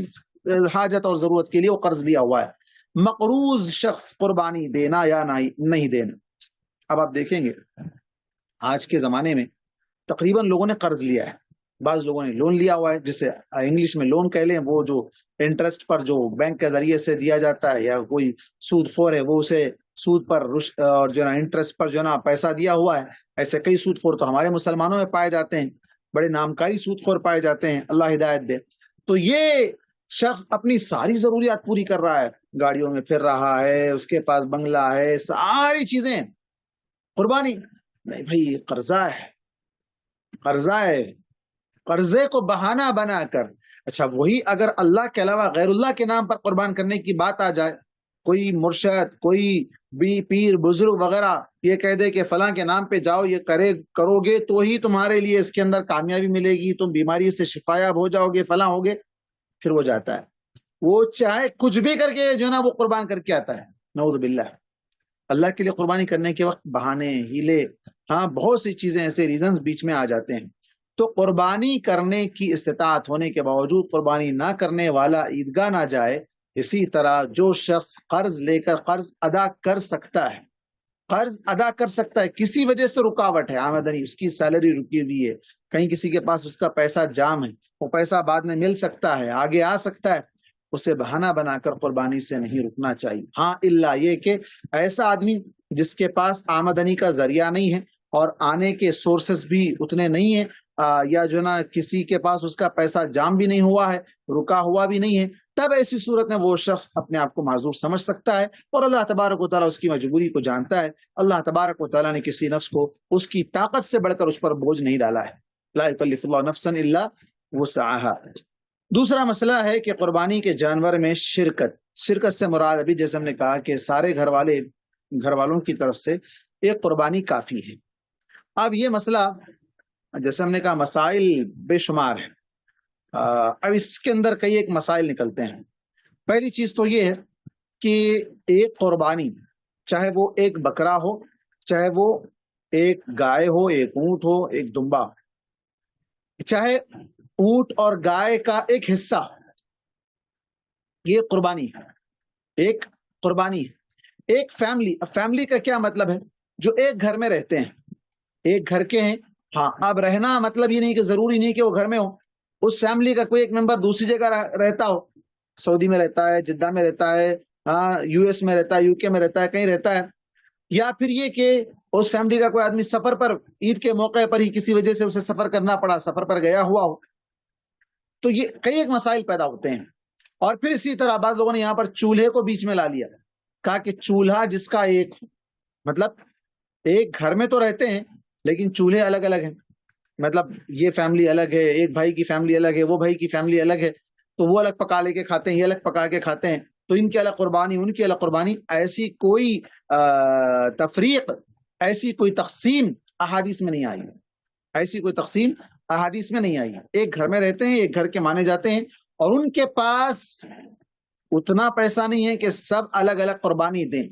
حاجت اور ضرورت کے لیے وہ قرض لیا ہوا ہے، مقروض شخص قربانی دینا یا نہیں دینا۔ اب آپ دیکھیں گے آج کے زمانے میں تقریباً لوگوں نے قرض لیا ہے، بعض لوگوں نے لون لیا ہوا ہے، جسے انگلش میں لون کہہ لیں، وہ جو انٹرسٹ پر جو بینک کے ذریعے سے دیا جاتا ہے، یا کوئی سود خور ہے وہ اسے سود پر اور جو نا انٹرسٹ پر جو نا پیسہ دیا ہوا ہے۔ ایسے کئی سود خور تو ہمارے مسلمانوں میں پائے جاتے ہیں، بڑے نامکاری سود خور پائے جاتے ہیں، اللہ ہدایت دے۔ تو یہ شخص اپنی ساری ضروریات پوری کر رہا ہے، گاڑیوں میں پھر رہا ہے، اس کے پاس بنگلہ ہے، ساری چیزیں، قربانی نہیں بھائی، قرضہ ہے، قرضہ ہے، قرضے کو بہانہ بنا کر، اچھا وہی اگر اللہ کے علاوہ غیر اللہ کے نام پر قربان کرنے کی بات آ جائے، کوئی مرشد، کوئی بھی پیر بزرگ وغیرہ یہ کہہ دے کہ فلاں کے نام پہ جاؤ، یہ کرو گے تو ہی تمہارے لیے اس کے اندر کامیابی ملے گی، تم بیماری سے شفایاب ہو جاؤ گے، فلاں ہوگے، پھر وہ جاتا ہے، وہ چاہے کچھ بھی کر کے جو نا وہ قربان کر کے آتا ہے، نعوذ باللہ۔ اللہ کے لیے قربانی کرنے کے وقت بہانے، ہیلے، ہاں بہت سی چیزیں ایسے ریزنز بیچ میں آ جاتے ہیں۔ تو قربانی کرنے کی استطاعت ہونے کے باوجود قربانی نہ کرنے والا عیدگاہ نہ جائے۔ اسی طرح جو شخص قرض لے کر قرض ادا کر سکتا ہے، قرض ادا کر سکتا ہے، کسی وجہ سے رکاوٹ ہے، آمدنی، اس کی سیلری رکی ہوئی ہے، کہیں کسی کے پاس اس کا پیسہ جام ہے، وہ پیسہ بعد میں مل سکتا ہے، آگے آ سکتا ہے، اسے بہانہ بنا کر قربانی سے نہیں رکنا چاہیے۔ ہاں الا یہ کہ ایسا آدمی جس کے پاس آمدنی کا ذریعہ نہیں ہے اور آنے کے سورسز بھی اتنے نہیں ہیں، یا جو نا کسی کے پاس اس کا پیسہ جام بھی نہیں ہوا ہے، رکا ہوا بھی نہیں ہے، تب ایسی صورت میں وہ شخص اپنے آپ کو معذور سمجھ سکتا ہے، اور اللہ تبارک و تعالیٰ اس کی مجبوری کو جانتا ہے۔ اللہ تبارک و تعالیٰ نے کسی نفس کو اس کی طاقت سے بڑھ کر اس پر بوجھ نہیں ڈالا ہے، لا یکلف اللہ نفسا الا وسعها۔ دوسرا مسئلہ ہے کہ قربانی کے جانور میں شرکت سے مراد، ابھی جیسے ہم نے کہا کہ سارے گھر والوں کی طرف سے ایک قربانی کافی ہے۔ اب یہ مسئلہ جیسے ہم نے کہا مسائل بے شمار ہیں، اب اس کے اندر کئی ایک مسائل نکلتے ہیں۔ پہلی چیز تو یہ ہے کہ ایک قربانی، چاہے وہ ایک بکرا ہو، چاہے وہ ایک گائے ہو، ایک اونٹ ہو، ایک دمبا، چاہے اونٹ اور گائے کا ایک حصہ، یہ قربانی ہے، ایک قربانی ہے۔ ایک فیملی کا کیا مطلب ہے؟ جو ایک گھر میں رہتے ہیں، ایک گھر کے ہیں۔ ہاں، اب رہنا مطلب یہ نہیں کہ ضروری نہیں کہ وہ گھر میں ہو، اس فیملی کا کوئی ایک ممبر دوسری جگہ رہتا ہو، سعودی میں رہتا ہے، جدہ میں رہتا ہے، یو ایس میں رہتا ہے، یو کے میں رہتا ہے، کہیں رہتا ہے، یا پھر یہ کہ اس فیملی کا کوئی آدمی سفر پر، عید کے موقع پر ہی کسی وجہ سے اسے سفر کرنا پڑا، سفر پر گیا ہوا ہو، تو یہ کئی ایک مسائل پیدا ہوتے ہیں۔ اور پھر اسی طرح بعض لوگوں نے یہاں پر چولہے کو بیچ میں لا لیا، کہا کہ چولہا جس کا ایک، مطلب ایک گھر میں تو رہتے ہیں لیکن چولہے الگ الگ ہیں، مطلب یہ فیملی الگ ہے، ایک بھائی کی فیملی الگ ہے، وہ بھائی کی فیملی الگ ہے، تو وہ الگ پکا لے کے کھاتے ہیں، یہ الگ پکا کے کھاتے ہیں، تو ان کی الگ قربانی، ان کی الگ قربانی، ایسی کوئی تفریق، ایسی کوئی تقسیم احادیث میں نہیں آئی، ایسی کوئی تقسیم احادیث میں نہیں آئی۔ ایک گھر میں رہتے ہیں، ایک گھر کے مانے جاتے ہیں، اور ان کے پاس اتنا پیسہ نہیں ہے کہ سب الگ الگ قربانی دیں،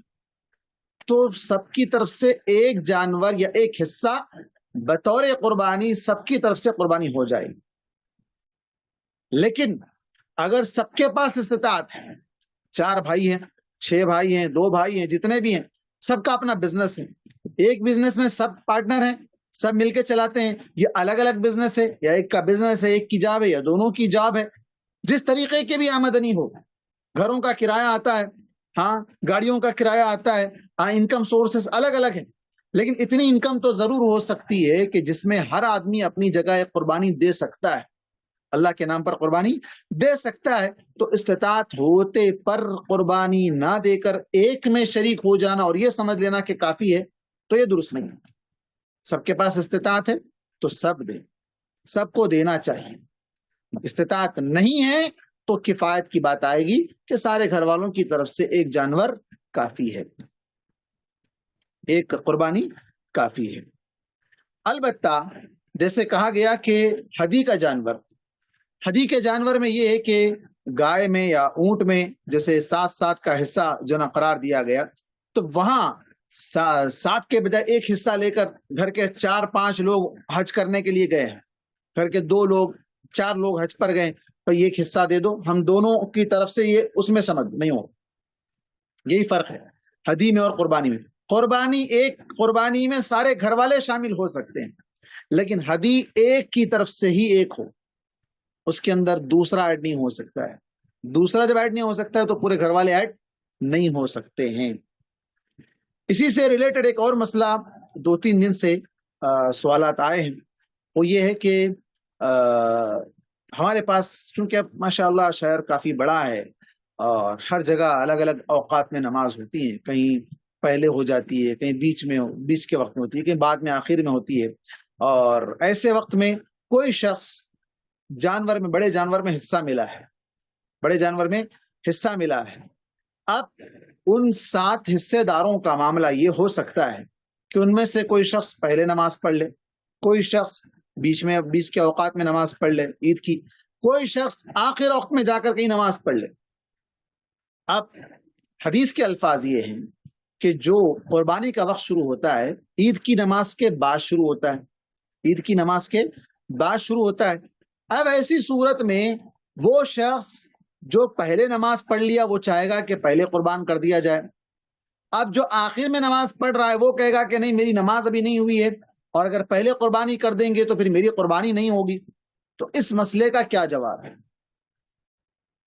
تو سب کی طرف سے ایک جانور یا ایک حصہ بطور قربانی سب کی طرف سے قربانی ہو جائے۔ لیکن اگر سب کے پاس استطاعت ہے، 4 بھائی ہیں، 6 بھائی ہیں، 2 بھائی ہیں، جتنے بھی ہیں، سب کا اپنا بزنس ہے، ایک بزنس میں سب پارٹنر ہیں، سب مل کے چلاتے ہیں، یہ الگ الگ بزنس ہے، یا ایک کا بزنس ہے، ایک کی جاب ہے، یا دونوں کی جاب ہے، جس طریقے کی بھی آمدنی ہو، گھروں کا کرایہ آتا ہے، ہاں گاڑیوں کا کرایہ آتا ہے، ہاں انکم سورسز الگ الگ ہیں، لیکن اتنی انکم تو ضرور ہو سکتی ہے کہ جس میں ہر آدمی اپنی جگہ ایک قربانی دے سکتا ہے، اللہ کے نام پر قربانی دے سکتا ہے۔ تو استطاعت ہوتے پر قربانی نہ دے کر ایک میں شریک ہو جانا اور یہ سمجھ لینا کہ کافی ہے، تو یہ درست نہیں ہے۔ سب کے پاس استطاعت ہے تو سب دیں، سب کو دینا چاہیے۔ استطاعت نہیں ہے تو کفایت کی بات آئے گی کہ سارے گھر والوں کی طرف سے ایک جانور کافی ہے، ایک قربانی کافی ہے۔ البتہ جیسے کہا گیا کہ ہدی کا جانور، ہدی کے جانور میں یہ ہے کہ گائے میں یا اونٹ میں جیسے 7 کا حصہ جو نا قرار دیا گیا، تو وہاں 7 کے بجائے ایک حصہ لے کر گھر کے 4-5 لوگ حج کرنے کے لیے گئے ہیں، گھر کے 2 لوگ 4 لوگ حج پر گئے، تو یہ ایک حصہ دے دو، ہم دونوں کی طرف سے یہ اس میں سمجھ نہیں ہو۔ یہی فرق ہے ہدی میں اور قربانی میں۔ قربانی ایک قربانی میں سارے گھر والے شامل ہو سکتے ہیں، لیکن ہدی ایک کی طرف سے ہی ایک ہو، اس کے اندر دوسرا ایڈ نہیں ہو سکتا ہے، دوسرا جب ایڈ نہیں ہو سکتا ہے تو پورے گھر والے ایڈ نہیں ہو سکتے ہیں۔ اسی سے ریلیٹڈ ایک اور مسئلہ 2-3 دن سے سوالات آئے ہیں، وہ یہ ہے کہ ہمارے پاس چونکہ اب ماشاء اللہ شہر کافی بڑا ہے اور ہر جگہ الگ الگ اوقات میں نماز ہوتی ہے، کہیں پہلے ہو جاتی ہے، کہیں بیچ کے وقت میں ہوتی ہے، کہیں بعد میں آخر میں ہوتی ہے، اور ایسے وقت میں کوئی شخص جانور میں، بڑے جانور میں حصہ ملا ہے، بڑے جانور میں حصہ ملا ہے، اب ان 7 حصے داروں کا معاملہ یہ ہو سکتا ہے کہ ان میں سے کوئی شخص پہلے نماز پڑھ لے، کوئی شخص بیچ کے اوقات میں نماز پڑھ لے عید کی، کوئی شخص آخر وقت میں جا کر کہیں نماز پڑھ لے۔ اب حدیث کے الفاظ یہ ہیں کہ جو قربانی کا وقت شروع ہوتا ہے عید کی نماز کے بعد شروع ہوتا ہے، عید کی نماز کے بعد شروع ہوتا ہے۔ اب ایسی صورت میں وہ شخص جو پہلے نماز پڑھ لیا وہ چاہے گا کہ پہلے قربان کر دیا جائے، اب جو آخر میں نماز پڑھ رہا ہے وہ کہے گا کہ نہیں میری نماز ابھی نہیں ہوئی ہے، اور اگر پہلے قربانی کر دیں گے تو پھر میری قربانی نہیں ہوگی۔ تو اس مسئلے کا کیا جواب ہے؟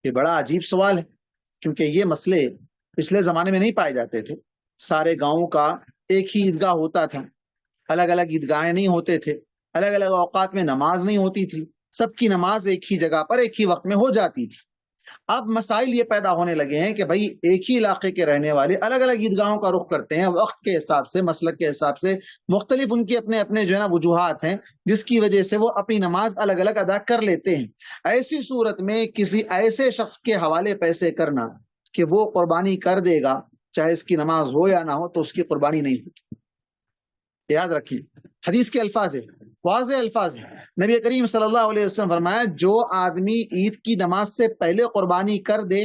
یہ بڑا عجیب سوال ہے، کیونکہ یہ مسئلے پچھلے زمانے میں نہیں پائے جاتے تھے، سارے گاؤں کا ایک ہی عیدگاہ ہوتا تھا، الگ الگ عیدگاہیں نہیں ہوتے تھے، الگ الگ اوقات میں نماز نہیں ہوتی تھی، سب کی نماز ایک ہی جگہ پر ایک ہی وقت میں ہو جاتی تھی۔ اب مسائل یہ پیدا ہونے لگے ہیں کہ بھائی ایک ہی علاقے کے رہنے والے الگ الگ عیدگاہوں کا رخ کرتے ہیں، وقت کے حساب سے، مسلک کے حساب سے مختلف ان کے اپنے اپنے جو ہے نا وجوہات ہیں، جس کی وجہ سے وہ اپنی نماز الگ الگ ادا کر لیتے ہیں۔ ایسی صورت میں کسی ایسے شخص کے حوالے پیسے کرنا کہ وہ قربانی کر دے گا چاہے اس کی نماز ہو یا نہ ہو، تو اس کی قربانی نہیں ہوگی۔ یاد رکھیے حدیث کے الفاظ ہیں، واضح الفاظ ہیں، نبی کریم صلی اللہ علیہ وسلم فرمایا جو آدمی عید کی نماز سے پہلے قربانی کر دے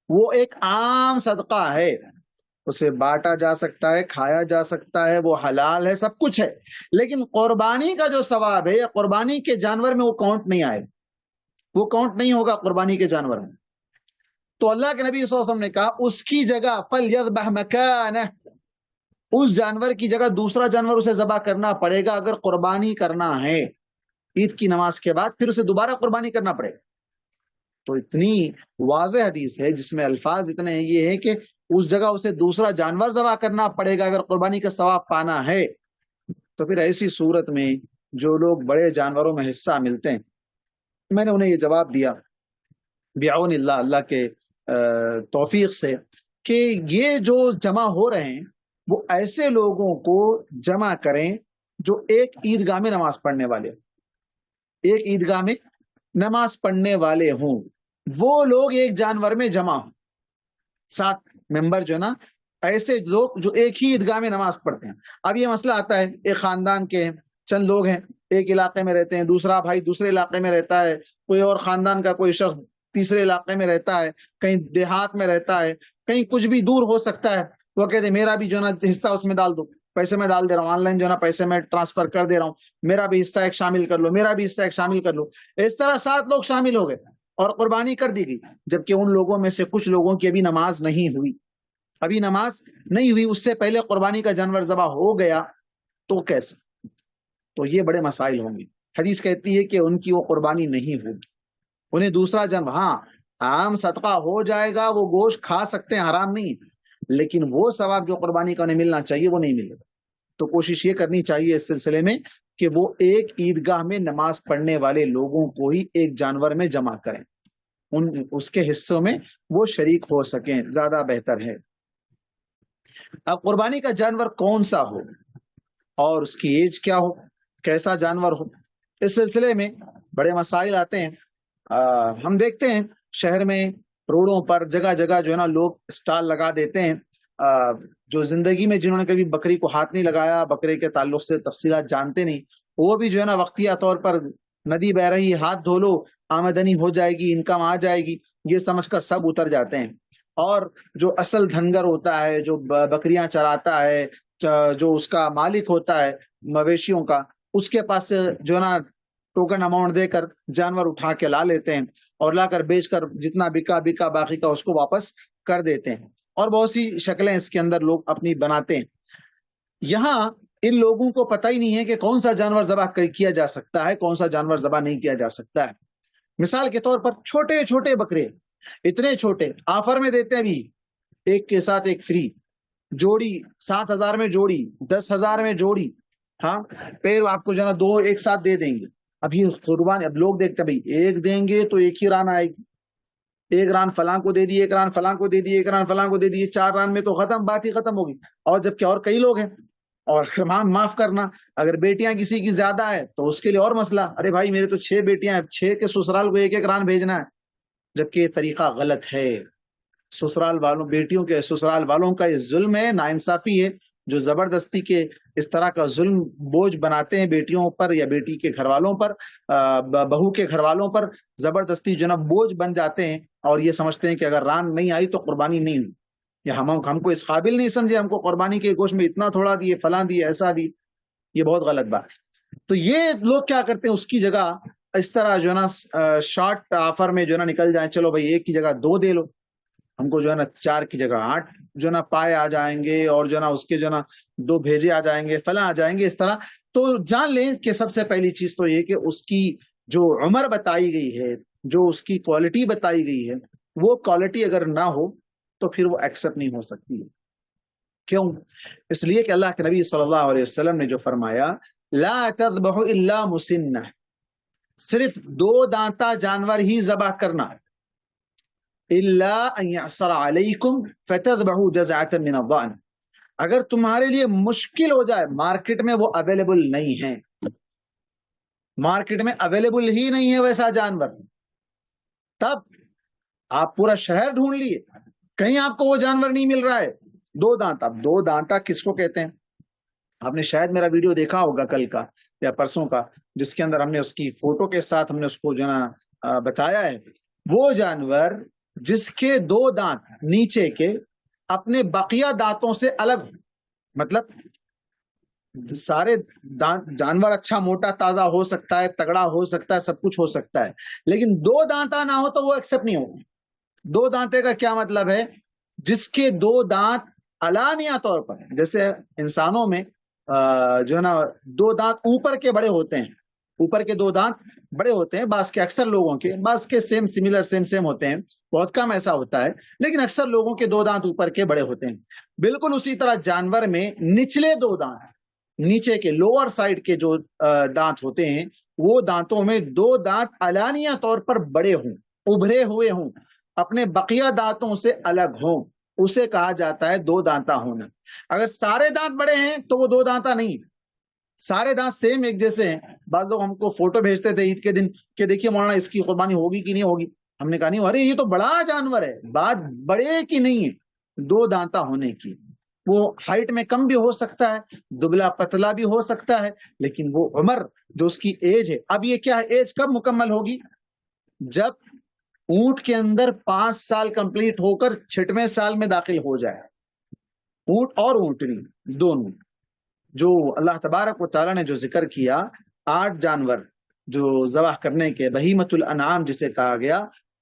وہ ایک عام صدقہ ہے، اسے بانٹا جا سکتا ہے، کھایا جا سکتا ہے، وہ حلال ہے، سب کچھ ہے، لیکن قربانی کا جو ثواب ہے قربانی کے جانور میں وہ کاؤنٹ نہیں آئے، وہ کاؤنٹ نہیں ہوگا قربانی کے جانور میں۔ تو اللہ کے نبی صلی اللہ علیہ وسلم نے کہا اس کی جگہ فَلْيَذْبَحْ مَكَانَهُ، اس جانور کی جگہ دوسرا جانور اسے ذبح کرنا پڑے گا اگر قربانی کرنا ہے عید کی نماز کے بعد، پھر اسے دوبارہ قربانی کرنا پڑے گا۔ تو اتنی واضح حدیث ہے جس میں الفاظ اتنے ہیں، یہ ہے کہ اس جگہ اسے دوسرا جانور ذبح کرنا پڑے گا اگر قربانی کا ثواب پانا ہے۔ تو پھر ایسی صورت میں جو لوگ بڑے جانوروں میں حصہ ملتے ہیں، میں نے انہیں یہ جواب دیا بعون اللہ، اللہ کے توفیق سے، کہ یہ جو جمع ہو رہے ہیں وہ ایسے لوگوں کو جمع کریں جو ایک عیدگاہ میں نماز پڑھنے والے، ایک عیدگاہ میں نماز پڑھنے والے ہوں، وہ لوگ ایک جانور میں جمع ہوں. 7 ممبر جو نا ایسے لوگ جو ایک ہی عیدگاہ میں نماز پڑھتے ہیں. اب یہ مسئلہ آتا ہے، ایک خاندان کے چند لوگ ہیں، ایک علاقے میں رہتے ہیں، دوسرا بھائی دوسرے علاقے میں رہتا ہے، کوئی اور خاندان کا کوئی شخص تیسرے علاقے میں رہتا ہے، کہیں دیہات میں رہتا ہے، کہیں کچھ بھی دور ہو سکتا ہے. وہ کہتے ہیں میرا بھی جو نا حصہ اس میں ڈال دو، پیسے میں ڈال دے رہا ہوں، آن لائن جو نا پیسے میں ٹرانسفر کر دے رہا ہوں، میرا بھی حصہ ایک شامل کر لو، میرا بھی حصہ ایک شامل کر لو. اس طرح 7 لوگ شامل ہو گئے اور قربانی کر دی گئی، جبکہ ان لوگوں میں سے کچھ لوگوں کی ابھی نماز نہیں ہوئی، ابھی نماز نہیں ہوئی، اس سے پہلے قربانی کا جانور ذبح ہو گیا، تو کیسے؟ تو یہ بڑے مسائل ہوں گے. حدیث کہتی ہے کہ ان کی وہ قربانی نہیں ہوگی، انہیں دوسرا جانور، ہاں عام صدقہ ہو جائے گا، وہ گوشت کھا سکتے ہیں، حرام نہیں، لیکن وہ ثواب جو قربانی کا انہیں ملنا چاہیے وہ نہیں ملے گا. تو کوشش یہ کرنی چاہیے اس سلسلے میں کہ وہ ایک عیدگاہ میں نماز پڑھنے والے لوگوں کو ہی ایک جانور میں جمع کریں، اس کے حصوں میں وہ شریک ہو سکیں، زیادہ بہتر ہے. اب قربانی کا جانور کون سا ہو اور اس کی ایج کیا ہو، کیسا جانور ہو، اس سلسلے میں بڑے مسائل آتے ہیں. ہم دیکھتے ہیں شہر میں روڈوں پر جگہ جگہ جو ہے نا لوگ اسٹال لگا دیتے ہیں. جو زندگی میں جنہوں نے کبھی بکری کو ہاتھ نہیں لگایا، بکرے کے تعلق سے تفصیلات جانتے نہیں، وہ بھی جو ہے نا وقتیہ طور پر ندی بہ رہی، ہاتھ دھو لو، آمدنی ہو جائے گی، انکم آ جائے گی، یہ سمجھ کر سب اتر جاتے ہیں. اور جو اصل دھنگر ہوتا ہے، جو بکریاں چراتا ہے، جو اس کا مالک ہوتا ہے مویشیوں کا، اس کے پاس سے جو ہے نا ٹوکن اماؤنٹ دے کر جانور اٹھا کے لا لیتے ہیں اور لا کر بیچ کر جتنا بکا باقی کا اس کو واپس کر دیتے ہیں. اور بہت سی شکلیں اس کے اندر لوگ اپنی بناتے ہیں. یہاں ان لوگوں کو پتہ ہی نہیں ہے کہ کون سا جانور ذبح کیا جا سکتا ہے، کون سا جانور ذبح نہیں کیا جا سکتا ہے. مثال کے طور پر چھوٹے چھوٹے بکرے، اتنے چھوٹے، آفر میں دیتے ہیں بھی، ایک کے ساتھ ایک فری، جوڑی 7,000 میں جوڑی، 10,000 میں جوڑی، ہاں پیر آپ کو جو ہے نا 2 ایک ساتھ دے دیں گے. اب یہ قربانی، اب لوگ دیکھتے ہیں بھائی ایک دیں گے تو ایک ہی ران آئے گی، ایک ران فلاں کو دے دی، ایک ران فلاں کو دے دی، ایک ران فلاں کو دے دی، 4 ران میں تو ختم، بات ہی ختم ہوگی. اور جبکہ اور کئی لوگ ہیں، اور معاف کرنا اگر بیٹیاں کسی کی زیادہ ہے تو اس کے لیے اور مسئلہ، ارے بھائی میرے تو 6 بیٹیاں ہیں، 6 کے سسرال کو ایک ایک ران بھیجنا ہے، جبکہ یہ طریقہ غلط ہے. سسرال والوں، بیٹیوں کے سسرال والوں کا یہ ظلم ہے، ناانصافی ہے. جو زبردستی کے اس طرح کا ظلم بوجھ بناتے ہیں بیٹیوں پر یا بیٹی کے گھر والوں پر، بہو کے گھر والوں پر زبردستی جو نا بوجھ بن جاتے ہیں، اور یہ سمجھتے ہیں کہ اگر ران نہیں آئی تو قربانی نہیں ہوئی، یا ہم کو اس قابل نہیں سمجھے، ہم کو قربانی کے گوشت میں اتنا تھوڑا دیے، فلاں دیے، ایسا دی. یہ بہت غلط بات ہے. تو یہ لوگ کیا کرتے ہیں، اس کی جگہ اس طرح جو ہے نا شارٹ آفر میں جو ہے نا نکل جائیں، چلو بھائی 1 کی جگہ 2 دے لو، ہم کو جو ہے نا 4 کی جگہ 8 جو ہے نا پائے آ جائیں گے، اور جو ہے نا اس کے جو ہے نا 2 بھیجے آ جائیں گے، فلاں آ جائیں گے، اس طرح. تو جان لیں کہ سب سے پہلی چیز تو یہ کہ اس کی جو عمر بتائی گئی ہے، جو اس کی کوالٹی بتائی گئی ہے، وہ کوالٹی اگر نہ ہو تو پھر وہ ایکسپٹ نہیں ہو سکتی ہے. کیوں؟ اس لیے کہ اللہ کے نبی صلی اللہ علیہ وسلم نے جو فرمایا، لا تذبح الا مسنہ، صرف 2 دانتا جانور ہی ذبح کرنا ہے. الا ان يعصر عليكم فتذبحوا جزعة من الضأن، اگر تمہارے لیے مشکل ہو جائے، مارکیٹ میں وہ اویلیبل نہیں ہے، مارکیٹ میں اویلیبل ہی نہیں ہے ویسا جانور، تب آپ پورا شہر ڈھونڈ لیے، کہیں آپ کو وہ جانور نہیں مل رہا ہے. 2 دانتا، 2 دانتا کس کو کہتے ہیں؟ آپ نے شاید میرا ویڈیو دیکھا ہوگا کل کا یا پرسوں کا، جس کے اندر ہم نے اس کی فوٹو کے ساتھ ہم نے اس کو جو نا بتایا ہے. وہ جانور جس کے 2 دانت نیچے کے اپنے بقیہ دانتوں سے الگ، مطلب سارے دانت، جانور اچھا موٹا تازہ ہو سکتا ہے، تگڑا ہو سکتا ہے، سب کچھ ہو سکتا ہے، لیکن 2 دانتا نہ ہو تو وہ ایکسپٹ نہیں ہوگا. 2 دانتے کا کیا مطلب ہے؟ جس کے 2 دانت علانیہ طور پر، جیسے انسانوں میں جو ہے نا 2 دانت اوپر کے بڑے ہوتے ہیں، اوپر کے 2 دانت بڑے ہوتے ہیں، بعض کے، اکثر لوگوں کے، بعض کے سیم ہوتے ہیں، بہت کم ایسا ہوتا ہے، لیکن اکثر لوگوں کے 2 دانت اوپر کے بڑے ہوتے ہیں. بالکل اسی طرح جانور میں نچلے 2 دانت، نیچے کے لوور سائڈ کے جو دانت ہوتے ہیں، وہ دانتوں میں 2 دانت علانیہ طور پر بڑے ہوں، ابھرے ہوئے ہوں، اپنے بقیہ دانتوں سے الگ ہوں، اسے کہا جاتا ہے 2 دانتا ہونا. اگر سارے دانت بڑے ہیں تو وہ 2 دانتا نہیں، سارے دانت سیم ایک جیسے ہیں بعض لوگ ہم کو فوٹو بھیجتے تھے عید کے دن کہ دیکھیے مولانا اس کی قربانی ہوگی کہ نہیں ہوگی. ہم نے کہا نہیں, ارے یہ تو بڑا جانور ہے, بات بڑے کی نہیں ہے, 2 دانتا ہونے کی. وہ ہائٹ میں کم بھی ہو سکتا ہے, دبلا پتلا بھی ہو سکتا ہے, لیکن وہ عمر جو اس کی ایج ہے, اب یہ کیا ہے, ایج کب مکمل ہوگی؟ جب اونٹ کے اندر 5 سال کمپلیٹ ہو کر 6ویں سال میں داخل ہو جائے. اونٹ اور اونٹنی دونوں, جو اللہ تبارک و تعالیٰ نے جو ذکر کیا 8 جانور جو ذبح کرنے کے, بہیمۃ الانعام جسے کہا گیا,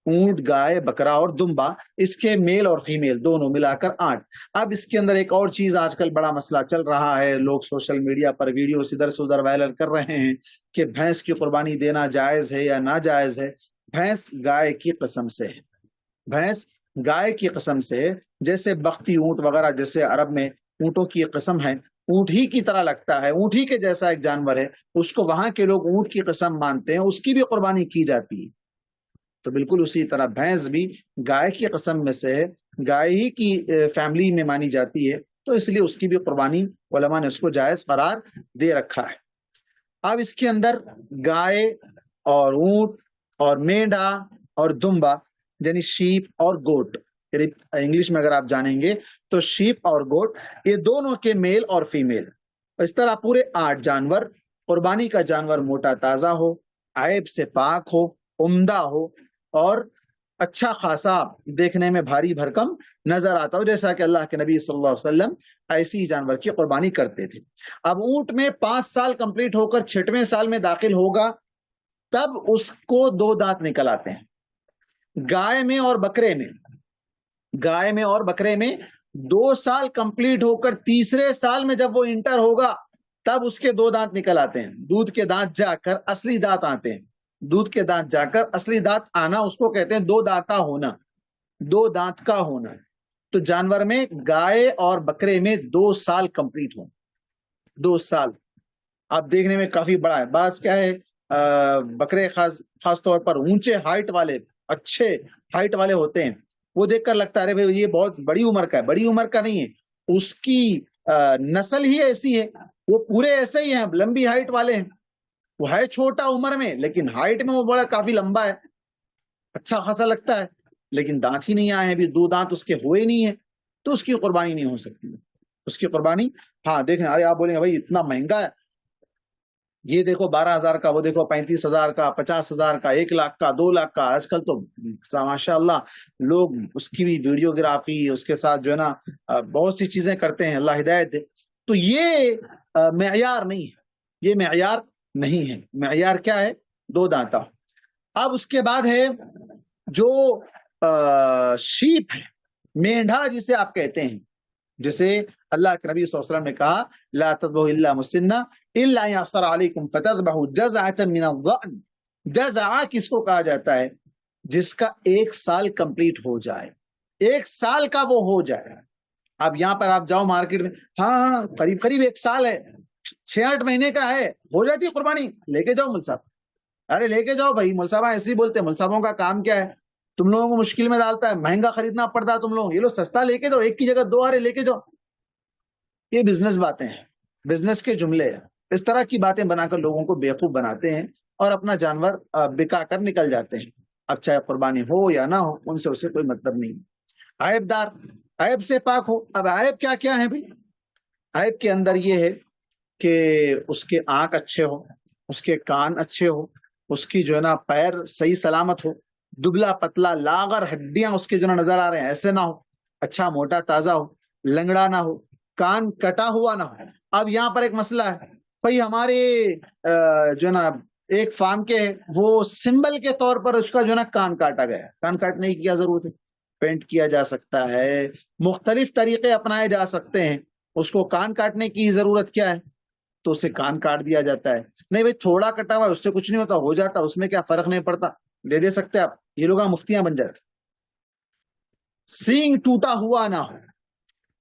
اونٹ, گائے, بکرا اور دمبا, اس کے میل اور فیمیل دونوں ملا کر 8. اب اس کے اندر ایک اور چیز آج کل بڑا مسئلہ چل رہا ہے, لوگ سوشل میڈیا پر ویڈیوز ادھر سے ادھر وائرل کر رہے ہیں کہ بھینس کی قربانی دینا جائز ہے یا ناجائز ہے. بھینس گائے کی قسم سے ہے, بھینس گائے کی قسم سے, جیسے بختی اونٹ وغیرہ جیسے عرب میں اونٹوں کی قسم ہے, اونٹ ہی کی طرح لگتا ہے, اونٹ ہی کے جیسا ایک جانور ہے, اس کو وہاں کے لوگ اونٹ کی قسم مانتے ہیں, اس کی بھی قربانی کی جاتی ہے. تو بالکل اسی طرح بھینس بھی گائے کی قسم میں سے ہے, گائے ہی کی فیملی میں مانی جاتی ہے, تو اس لیے اس کی بھی قربانی علماء نے اس کو جائز قرار دے رکھا ہے. اب اس کے اندر گائے اور اونٹ اور مینڈا اور دمبا یعنی شیپ اور گوٹ, انگلش میں اگر آپ جانیں گے تو شیپ اور گوٹ, یہ دونوں کے میل اور فیمیل, اس طرح پورے 8 جانور. قربانی کا جانور موٹا تازہ ہو, عیب سے پاک ہو, عمدہ ہو اور اچھا خاصا دیکھنے میں بھاری بھرکم نظر آتا ہو, جیسا کہ اللہ کے نبی صلی اللہ علیہ وسلم ایسی جانور کی قربانی کرتے تھے. اب اونٹ میں 5 سال کمپلیٹ ہو کر 6ویں سال میں داخل ہوگا تب اس کو 2 دانت نکل آتے ہیں. گائے میں اور بکرے میں, گائے میں اور بکرے میں 2 سال کمپلیٹ ہو کر 3رے سال میں جب وہ انٹر ہوگا تب اس کے 2 دانت نکل آتے ہیں. دودھ کے دانت جا کر اصلی دانت آتے ہیں, دودھ کے دانت جا کر اصلی دانت آنا, اس کو کہتے ہیں 2 دانتا ہونا, 2 دانت کا ہونا. تو جانور میں گائے اور بکرے میں 2 سال کمپلیٹ ہوں, 2 سال. آپ دیکھنے میں کافی بڑا ہے, بعض کیا ہے بکرے خاص طور پر اونچے ہائٹ والے, اچھے ہائٹ والے ہوتے ہیں, وہ دیکھ کر لگتا ہے ارے بھائی یہ بہت بڑی عمر کا ہے. بڑی عمر کا نہیں ہے, اس کی نسل ہی ایسی ہے, وہ پورے ایسے ہی ہیں, لمبی ہائٹ والے ہیں. وہ ہے چھوٹا عمر میں لیکن ہائٹ میں وہ بڑا کافی لمبا ہے, اچھا خاصا لگتا ہے, لیکن دانت ہی نہیں آئے ہیں, ابھی 2 دانت اس کے ہوئے نہیں ہیں, تو اس کی قربانی نہیں ہو سکتی. اس کی قربانی, ہاں دیکھیں, ارے آپ بولیں گے بھائی اتنا مہنگا ہے, یہ دیکھو 12,000 کا, وہ دیکھو 35,000 کا, 50,000 کا, 1 لاکھ کا, 2 لاکھ کا. آج کل تو ماشاء اللہ لوگ اس کی بھی ویڈیوگرافی, اس کے ساتھ جو ہے نا بہت سی چیزیں کرتے ہیں, اللہ ہدایت دے. تو یہ معیار نہیں ہے, یہ معیار نہیں ہے. معیار کیا ہے؟ 2 دانتا. اب اس کے بعد ہے جو شیپ ہے, مینڈھا جسے آپ کہتے ہیں, جسے اللہ کے نبی صلی اللہ علیہ وسلم نے کہا لا تذبحوا الا مسنہ الا یعصر علیکم فتذبحوا جزعۃ من الضأن. جزع کس کو کہا جاتا ہے؟ جس کا 1 سال کمپلیٹ ہو جائے, 1 سال کا وہ ہو جائے. اب یہاں پر آپ جاؤ مارکیٹ میں, ہاں قریب 1 سال ہے, 6-8 مہینے کا ہے, ہو جاتی ہے قربانی, لے کے جاؤ مول صاحب. ارے لے کے جاؤ بھائی, مول صاحب ایسے ہی بولتے ہیں. مول صاحبوں کا کام کیا ہے؟ تم لوگوں کو مشکل میں ڈالتا ہے, مہنگا خریدنا پڑتا ہے تم لوگوں, یہ لو سستا لے کے جاؤ, 1 کی جگہ 2 آرے لے کے جاؤ. یہ بزنس باتیں ہیں, بزنس کے جملے ہیں. اس طرح کی باتیں بنا کر لوگوں کو بیوقوف بناتے ہیں اور اپنا جانور بکا کر نکل جاتے ہیں. اب چاہے قربانی ہو یا نہ ہو, ان سے اسے کوئی مطلب نہیں. عیب دار, عیب سے پاک ہو. اب عیب کیا کیا ہے بھائی؟ عیب کے اندر یہ ہے کہ اس کے آنکھ اچھے ہو, اس کے کان اچھے ہو, اس کی جو ہے نا پیر صحیح سلامت ہو, دبلا پتلا لاغر ہڈیاں اس کے جو ہے نظر آ رہے ہیں ایسے نہ ہو, اچھا موٹا تازہ ہو, لنگڑا نہ ہو, کان کٹا ہوا نہ ہو. اب یہاں پر ایک مسئلہ ہے بھائی, ہمارے جو ہے نا ایک فارم کے, وہ سمبل کے طور پر اس کا جو ہے نا کان کاٹا گیا. کان کاٹنے کی کیا ضرورت ہے؟ پینٹ کیا جا سکتا ہے, مختلف طریقے اپنائے جا سکتے ہیں. اس کو کان کاٹنے کی ضرورت کیا ہے؟ تو اسے کان کاٹ دیا جاتا ہے. نہیں بھائی تھوڑا کٹا ہوا ہے, اس سے کچھ نہیں ہوتا, ہو جاتا, اس میں کیا فرق نہیں پڑتا, دے سکتے آپ. یہ لوگ مفتیاں بن جاتے. سینگ ٹوٹا ہوا نہ ہو.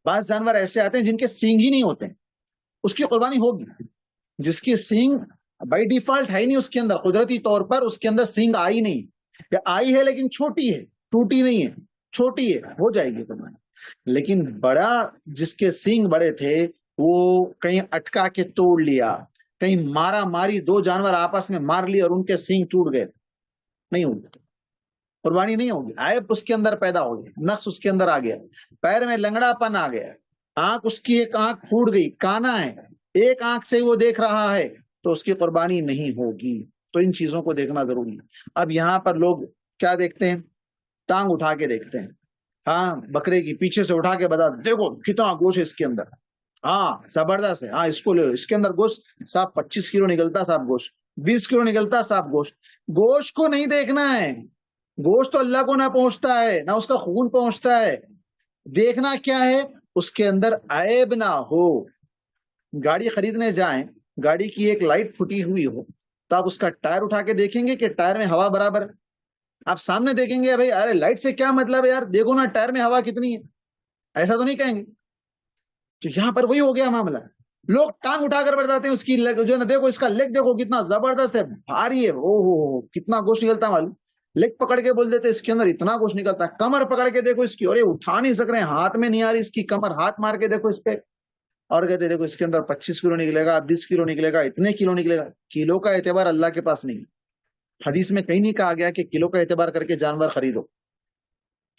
بعض جانور ایسے آتے ہیں جن کے سینگ ہی نہیں ہوتے, اس کی قربانی ہوگی. جس کی سینگ بائی ڈیفالٹ ہے ہی نہیں, اس کے اندر قدرتی طور پر اس کے اندر سینگ آئی نہیں, یا آئی ہے لیکن چھوٹی ہے, ٹوٹی نہیں ہے, چھوٹی ہے, ہو جائے گی قربانی. لیکن بڑا جس کے سینگ بڑے تھے وہ کہیں اٹکا کے توڑ لیا, کہیں مارا ماری دو جانور آپس میں مار لی اور ان کے سینگ ٹوٹ گئے، نہیں ہوگی، قربانی نہیں ہوگی. عیب اس کے اندر پیدا ہو گیا، نقص اس کے اندر آ گیا، پیر میں لنگڑا پن آ گیا، آنکھ اس کی ایک آنکھ پھوٹ گئی، کانا ہے، ایک آنکھ سے وہ دیکھ رہا ہے، تو اس کی قربانی نہیں ہوگی. تو ان چیزوں کو دیکھنا ضروری ہے. اب یہاں پر لوگ کیا دیکھتے ہیں؟ ٹانگ اٹھا کے دیکھتے ہیں. ہاں بکرے کی پیچھے سے اٹھا کے بتا دیکھو کتنا گوشت ہے اس کے اندر، ہاں زبردست ہے، ہاں اس کو لے لو، اس کے اندر گوشت صاحب 25 کلو نکلتا، صاحب گوشت 20 کلو نکلتا، صاحب گوشت. گوشت کو نہیں دیکھنا ہے، گوشت تو اللہ کو نہ پہنچتا ہے نہ اس کا خون پہنچتا ہے. دیکھنا کیا ہے؟ اس کے اندر عیب نہ ہو. گاڑی خریدنے جائیں، گاڑی کی ایک لائٹ پھٹی ہوئی ہو تو آپ اس کا ٹائر اٹھا کے دیکھیں گے کہ ٹائر میں ہوا برابر ہے؟ آپ سامنے دیکھیں گے بھائی ارے لائٹ سے کیا مطلب ہے یار، دیکھو نا ٹائر میں ہوا کتنی ہے، ایسا تو نہیں کہیں گے. تو یہاں پر وہی ہو گیا معاملہ. لوگ ٹانگ اٹھا کر بتاتے ہیں اس کی لیگ جو ہے نا، دیکھو اس کا لیگ دیکھو کتنا زبردست ہے، بھاری ہے، او ہو کتنا گوشت نکلتا ہے معلوم. لیگ پکڑ کے بول دیتے اس کے اندر اتنا گوشت نکلتا ہے. کمر پکڑ کے دیکھو اس کی، ارے اٹھا نہیں سک رہے، ہاتھ میں نہیں آ رہی اس کی کمر، ہاتھ مار کے دیکھو اس پہ، اور کہتے دیکھو اس کے اندر 25 کلو نکلے گا، 20 کلو نکلے گا، اتنے کلو نکلے گا. کلو کا اعتبار اللہ کے پاس نہیں. حدیث میں کہیں نہیں کہا گیا کہ کلو کا اعتبار کر کے جانور خریدو.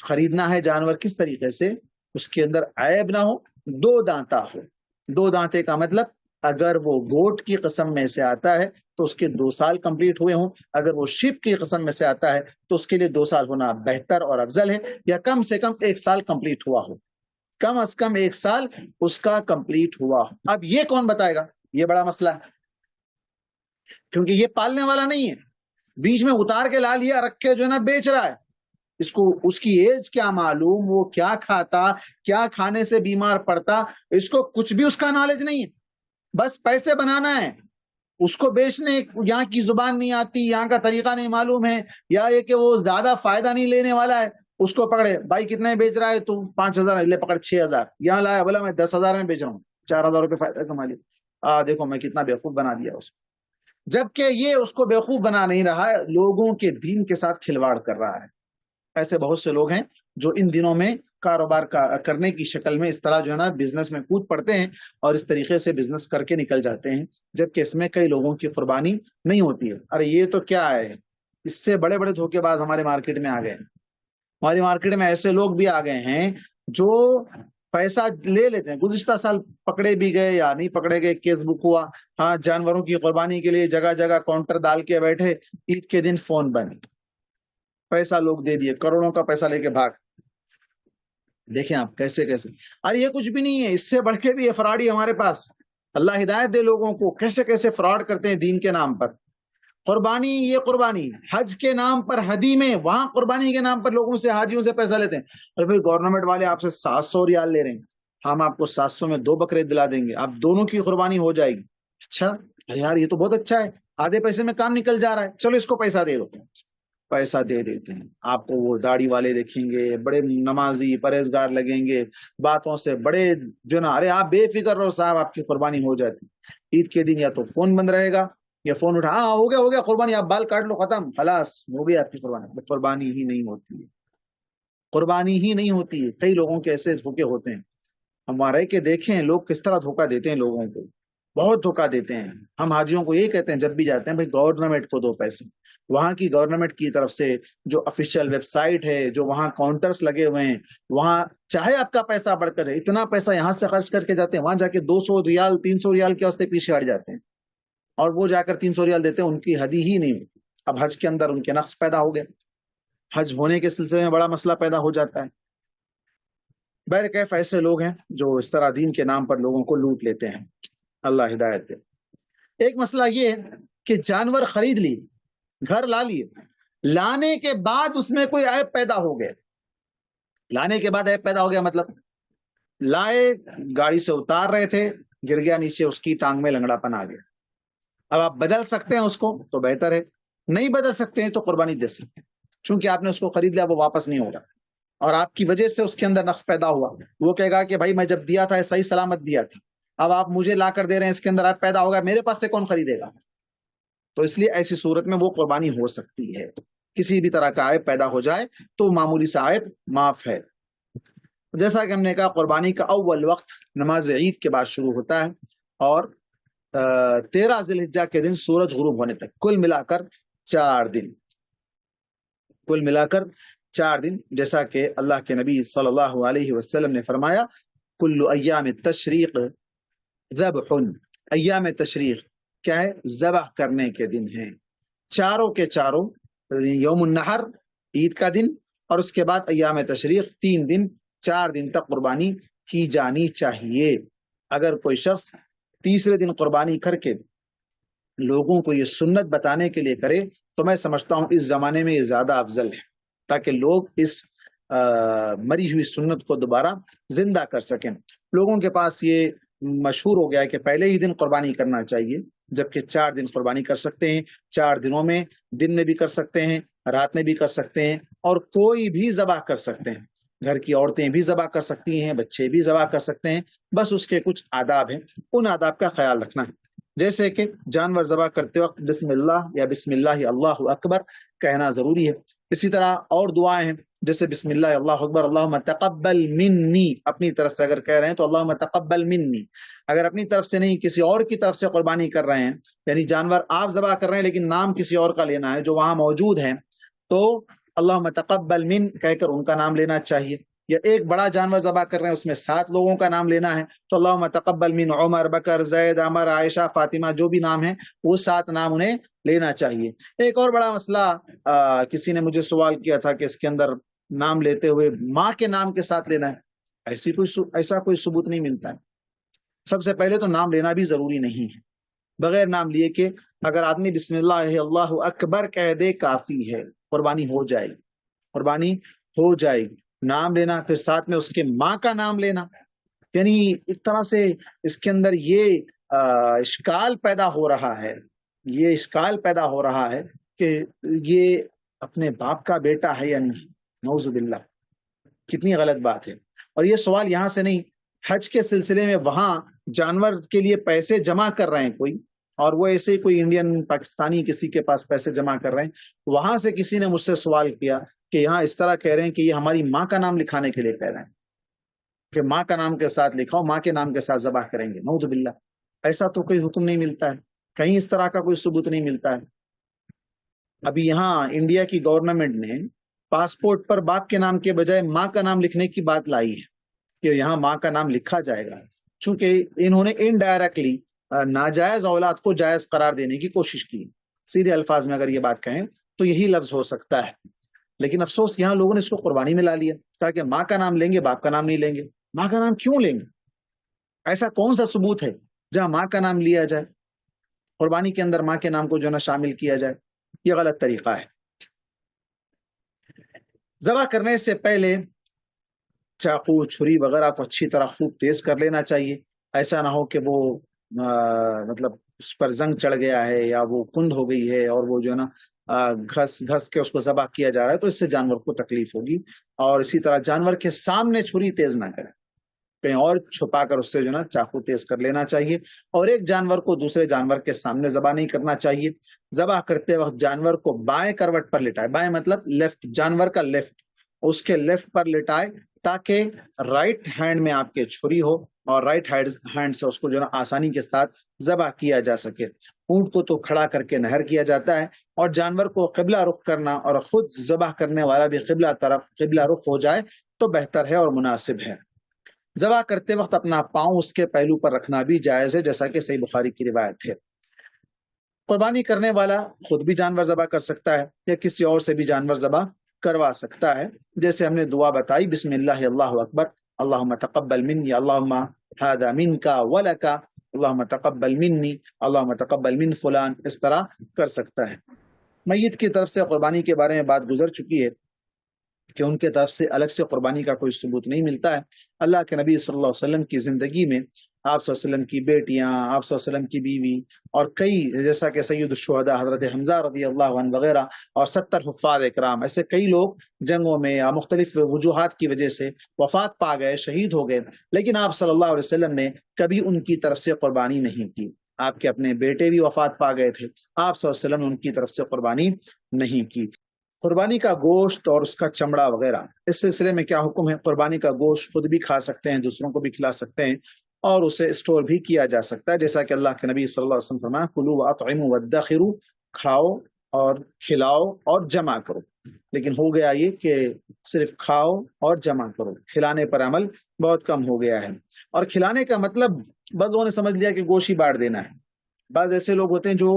خریدنا ہے جانور کس طریقے سے؟ اس کے اندر عیب نہ ہو، دو دانتا ہو. دو دانتے کا مطلب اگر وہ گوٹ کی قسم میں سے آتا ہے تو اس کے 2 سال کمپلیٹ ہوئے ہوں، اگر وہ شپ کی قسم میں سے آتا ہے تو اس کے لیے 2 سال ہونا بہتر اور افضل ہے، یا کم سے کم 1 سال کمپلیٹ ہوا ہو، کم از کم 1 سال اس کا کمپلیٹ ہوا ہو. اب یہ کون بتائے گا؟ یہ بڑا مسئلہ ہے، کیونکہ یہ پالنے والا نہیں ہے، بیچ میں اتار کے لا لیا رکھ کے جو ہے نا بیچ رہا ہے. اس کو اس کی ایج کیا معلوم، وہ کیا کھاتا، کیا کھانے سے بیمار پڑتا، اس کو کچھ بھی اس کا نالج نہیں ہے. بس پیسے بنانا ہے، اس کو بیچنے یہاں کی زبان نہیں آتی، یہاں کا طریقہ نہیں معلوم ہے، یا یہ کہ وہ زیادہ فائدہ نہیں لینے والا ہے. اس کو پکڑے بھائی کتنے بیچ رہا ہے تو 5,000 لے پکڑ 6,000 یہاں لایا، بولا میں 10,000 میں بیچ رہا ہوں، 4,000 روپے فائدہ کما لیا. دیکھو میں کتنا بیوقوف بنا دیا اس کو. جبکہ یہ اس کو بیوقوف بنا نہیں رہا ہے، لوگوں کے دین کے ساتھ کھلواڑ کر رہا ہے. ایسے بہت سے لوگ ہیں جو ان دنوں میں کاروبار کرنے کی شکل میں اس طرح جو ہے نا بزنس میں کود پڑتے ہیں اور اس طریقے سے بزنس کر کے نکل جاتے ہیں، جبکہ اس میں کئی لوگوں کی قربانی نہیں ہوتی ہے. ارے یہ تو کیا ہے، اس سے بڑے بڑے دھوکے باز ہمارے مارکیٹ میں آ گئے ہیں. ہماری مارکیٹ میں ایسے لوگ بھی آ گئے ہیں جو پیسہ لے لیتے ہیں. گزشتہ سال پکڑے بھی گئے یا نہیں پکڑے گئے، کیس بک ہوا، ہاں جانوروں کی قربانی کے لیے جگہ جگہ کاؤنٹر ڈال کے بیٹھے، عید کے دن فون بند، پیسہ لوگ دے دیے، کروڑوں کا پیسہ لے کے بھاگ. دیکھیں آپ کیسے کیسے، ارے یہ کچھ بھی نہیں ہے، اس سے بڑھ کے بھی فراڈی ہمارے پاس. اللہ ہدایت دے لوگوں کو، کیسے کیسے فراڈ کرتے ہیں دین کے نام پر. قربانی، یہ قربانی حج کے نام پر، حدی میں وہاں قربانی کے نام پر لوگوں سے، حاجیوں سے پیسہ لیتے ہیں. ارے بھائی گورنمنٹ والے آپ سے 700 ریال لے رہے ہیں، ہم آپ کو 700 میں 2 بکرے دلا دیں گے، آپ دونوں کی قربانی ہو جائے گی. اچھا، ارے یار یہ تو بہت اچھا ہے، آدھے پیسے میں کام نکل جا رہا ہے، چلو اس کو پیسہ دے دو. پیسہ دے دیتے ہیں. آپ کو وہ داڑھی والے دیکھیں گے، بڑے نمازی پرہیزگار لگیں گے، باتوں سے بڑے جو نا، ارے آپ بے فکر رہو صاحب، آپ کی قربانی ہو جاتی. عید کے دن یا تو فون بند رہے گا یا فون اٹھا، ہاں ہو گیا قربانی، آپ بال کاٹ لو، ختم، خلاص ہو گئی آپ کی قربانی. قربانی ہی نہیں ہوتی ہے، قربانی ہی نہیں ہوتی ہے. کئی لوگوں کے ایسے دھوکے ہوتے ہیں. ہمارے کہ دیکھیں لوگ کس طرح دھوکہ دیتے ہیں لوگوں کو، بہت دھوکہ دیتے ہیں. ہم حاجیوں کو یہی کہتے ہیں جب بھی جاتے ہیں، بھائی گورنمنٹ کو دو پیسے. وہاں کی گورنمنٹ کی طرف سے جو افیشیل ویب سائٹ ہے، جو وہاں کاؤنٹرز لگے ہوئے ہیں، وہاں چاہے آپ کا پیسہ بڑھ کر ہے، اتنا پیسہ یہاں سے خرچ کر کے جاتے ہیں، وہاں جا کے 200 ریال 300 ریال کے واسطے پیچھے ہٹ جاتے ہیں، اور وہ جا کر 300 ریال دیتے ہیں، ان کی حدی ہی نہیں ہوتی. اب حج کے اندر ان کے نقص پیدا ہو گئے، حج ہونے کے سلسلے میں بڑا مسئلہ پیدا ہو جاتا ہے. بہرکیف ایسے لوگ ہیں جو اس طرح دین کے نام پر لوگوں کو لوٹ لیتے ہیں. اللہ ہدایت دے. ایک مسئلہ یہ ہے کہ جانور خرید لی، گھر لا لیے، لانے کے بعد اس میں کوئی عیب پیدا ہو گیا. لانے کے بعد عیب پیدا ہو گیا مطلب لائے، گاڑی سے اتار رہے تھے، گر گیا نیچے، اس کی ٹانگ میں لنگڑا پن آ گیا. اب آپ بدل سکتے ہیں اس کو تو بہتر ہے، نہیں بدل سکتے ہیں تو قربانی دے سکتے ہیں، چونکہ آپ نے اس کو خرید لیا، وہ واپس نہیں ہوگا، اور آپ کی وجہ سے اس کے اندر نقص پیدا ہوا. وہ کہے گا کہ بھائی میں جب دیا تھا صحیح سلامت دیا تھا، اب آپ مجھے لا کر دے رہے ہیں، اس کے اندر عیب پیدا ہوگا، میرے پاس سے کون خریدے گا؟ تو اس لیے ایسی صورت میں وہ قربانی ہو سکتی ہے. کسی بھی طرح کا عیب پیدا ہو جائے تو معمولی سا عیب معاف ہے. جیسا کہ ہم نے کہا قربانی کا اول وقت نماز عید کے بعد شروع ہوتا ہے، اور 13 ذوالحجہ کے دن سورج غروب ہونے تک، کل ملا کر 4 دن، کل ملا کر 4 دن، جیسا کہ اللہ کے نبی صلی اللہ علیہ وسلم نے فرمایا کل ایام التشریق ذبح، ایام تشریق کیا ہے؟ ذبح کرنے کے دن ہیں، چاروں کے چاروں، یوم النحر عید کا دن، اور اس کے بعد ایام تشریق 3 دن، 4 دن تک قربانی کی جانی چاہیے۔ اگر کوئی شخص تیسرے دن قربانی کر کے لوگوں کو یہ سنت بتانے کے لیے کرے تو میں سمجھتا ہوں اس زمانے میں یہ زیادہ افضل ہے، تاکہ لوگ اس مری ہوئی سنت کو دوبارہ زندہ کر سکیں۔ لوگوں کے پاس یہ مشہور ہو گیا ہے کہ پہلے ہی دن قربانی کرنا چاہیے، جبکہ 4 دن قربانی کر سکتے ہیں، 4 دنوں میں دن میں بھی کر سکتے ہیں، رات میں بھی کر سکتے ہیں، اور کوئی بھی ذبح کر سکتے ہیں، گھر کی عورتیں بھی ذبح کر سکتی ہیں، بچے بھی ذبح کر سکتے ہیں، بس اس کے کچھ آداب ہیں، ان آداب کا خیال رکھنا ہے، جیسے کہ جانور ذبح کرتے وقت بسم اللہ یا بسم اللہ اللہ اکبر کہنا ضروری ہے۔ اسی طرح اور دعائیں ہیں، جیسے بسم اللہ اللہ اکبر اللہم تقبل منی، اپنی طرف سے اگر کہہ رہے ہیں تو اللہم تقبل منی، اگر اپنی طرف سے نہیں کسی اور کی طرف سے قربانی کر رہے ہیں، یعنی جانور آپ ذبح کر رہے ہیں لیکن نام کسی اور کا لینا ہے جو وہاں موجود ہے، تو اللہم تقبل من کہہ کر ان کا نام لینا چاہیے۔ یا ایک بڑا جانور ذبح کر رہے ہیں، اس میں 7 لوگوں کا نام لینا ہے، تو اللہم تقبل من عمر، بکر، زید، عمر، عائشہ، فاطمہ، جو بھی نام ہیں وہ 7 نام انہیں لینا چاہیے۔ ایک اور بڑا مسئلہ کسی نے مجھے سوال کیا تھا کہ اس کے اندر نام لیتے ہوئے ماں کے نام کے ساتھ لینا ہے، ایسا کوئی ثبوت نہیں ملتا ہے۔ سب سے پہلے تو نام لینا بھی ضروری نہیں ہے، بغیر نام لیے کہ اگر آدمی بسم اللہ اللہ اکبر کہہ دے کافی ہے، قربانی ہو جائے گی، قربانی ہو جائے گی۔ نام لینا، پھر ساتھ میں اس کے ماں کا نام لینا، یعنی ایک طرح سے اس کے اندر یہ اشکال پیدا ہو رہا ہے، یہ اشکال پیدا ہو رہا ہے کہ یہ اپنے باپ کا بیٹا ہے یا نہیں، نعوذ باللہ، کتنی غلط بات ہے۔ اور یہ سوال یہاں سے نہیں، حج کے سلسلے میں وہاں جانور کے لیے پیسے جمع کر رہے ہیں کوئی، اور وہ ایسے کوئی انڈین پاکستانی کسی کے پاس پیسے جمع کر رہے ہیں، وہاں سے کسی نے مجھ سے سوال کیا کہ یہاں اس طرح کہہ رہے ہیں کہ یہ ہماری ماں کا نام لکھانے کے لیے کہہ رہے ہیں کہ ماں کا نام کے ساتھ لکھاؤ، ماں کے نام کے ساتھ ذبح کریں گے، نعوذ باللہ، ایسا تو کوئی حکم نہیں ملتا ہے، کہیں اس طرح کا کوئی ثبوت نہیں ملتا ہے۔ ابھی یہاں انڈیا کی گورنمنٹ نے پاسپورٹ پر باپ کے نام کے بجائے ماں کا نام لکھنے کی بات لائی ہے کہ یہاں ماں کا نام لکھا جائے گا، چونکہ انہوں نے انڈائریکٹلی ناجائز اولاد کو جائز قرار دینے کی کوشش کی۔ سیدھے الفاظ میں اگر یہ بات کہیں تو یہی لفظ ہو سکتا ہے، لیکن افسوس یہاں لوگوں نے اس کو قربانی میں لا لیا، کہا کہ ماں کا نام لیں گے، باپ کا نام نہیں لیں گے۔ ماں کا نام کیوں لیں گے؟ ایسا کون سا ثبوت ہے جہاں ماں کا نام لیا جائے، قربانی کے اندر ماں کے نام کو جو نا شامل کیا جائے؟ یہ غلط طریقہ ہے۔ ذبح کرنے سے پہلے چاقو، چھری وغیرہ کو اچھی طرح خوب تیز کر لینا چاہیے، ایسا نہ ہو کہ وہ مطلب اس پر زنگ چڑھ گیا ہے یا وہ کند ہو گئی ہے اور وہ جو ہے نا گھس کے اس کو ذبح کیا جا رہا ہے، تو اس سے جانور کو تکلیف ہوگی۔ اور اسی طرح جانور کے سامنے چھری تیز نہ کریں، کہیں اور چھپا کر اس سے جو ہے نا چاقو تیز کر لینا چاہیے، اور ایک جانور کو دوسرے جانور کے سامنے ذبح نہیں کرنا چاہیے۔ ذبح کرتے وقت جانور کو بائیں کروٹ پر لٹائے، بائیں مطلب لیفٹ، جانور کا لیفٹ، اس کے لیفٹ پر لٹائے تاکہ رائٹ ہینڈ میں آپ کے چھری ہو اور رائٹ ہینڈ سے اس کو جو ہے نا آسانی کے ساتھ ذبح کیا جا سکے۔ اونٹ کو تو کھڑا کر کے نہر کیا جاتا ہے، اور جانور کو قبلہ رخ کرنا اور خود ذبح کرنے والا بھی قبلہ رخ ہو جائے تو بہتر ہے اور مناسب ہے۔ ذبح کرتے وقت اپنا پاؤں اس کے پہلو پر رکھنا بھی جائز ہے، جیسا کہ صحیح بخاری کی روایت ہے۔ قربانی کرنے والا خود بھی جانور ذبح کر سکتا ہے یا کسی اور سے بھی جانور ذبح کروا سکتا ہے، جیسے ہم نے دعا بتائی بسم اللہ اللہ اکبر اللہم تقبل منی اللہم ھذا منک ولک اللہم تقبل منی اللہم تقبل من فلان، اس طرح کر سکتا ہے۔ میت کی طرف سے قربانی کے بارے میں بات گزر چکی ہے کہ ان کے طرف سے الگ سے قربانی کا کوئی ثبوت نہیں ملتا ہے۔ اللہ کے نبی صلی اللہ علیہ وسلم کی زندگی میں آپ صلی اللہ علیہ وسلم کی بیٹیاں، آپ صلی اللہ علیہ وسلم کی بیوی، اور کئی جیسا کہ سید الشہداء حضرت حمزہ رضی اللہ عنہ وغیرہ، اور 70 حفاظ اکرام، ایسے کئی لوگ جنگوں میں یا مختلف وجوہات کی وجہ سے وفات پا گئے، شہید ہو گئے، لیکن آپ صلی اللہ علیہ وسلم نے کبھی ان کی طرف سے قربانی نہیں کی۔ آپ کے اپنے بیٹے بھی وفات پا گئے تھے، آپ صلی اللہ علیہ وسلم نے ان کی طرف سے قربانی نہیں کی۔ قربانی کا گوشت اور اس کا چمڑا وغیرہ، اس سلسلے میں کیا حکم ہے؟ قربانی کا گوشت خود بھی کھا سکتے ہیں، دوسروں کو بھی کھلا سکتے ہیں، اور اسے اسٹور بھی کیا جا سکتا ہے، جیسا کہ اللہ کے نبی صلی اللہ علیہ وسلم فرمایا کلوا واطعموا وادخروا، کھاؤ اور کھلاؤ اور جمع کرو۔ لیکن ہو گیا یہ کہ صرف کھاؤ اور جمع کرو، کھلانے پر عمل بہت کم ہو گیا ہے۔ اور کھلانے کا مطلب بعض لوگوں نے سمجھ لیا کہ گوشت ہی بانٹ دینا ہے۔ بعض ایسے لوگ ہوتے ہیں جو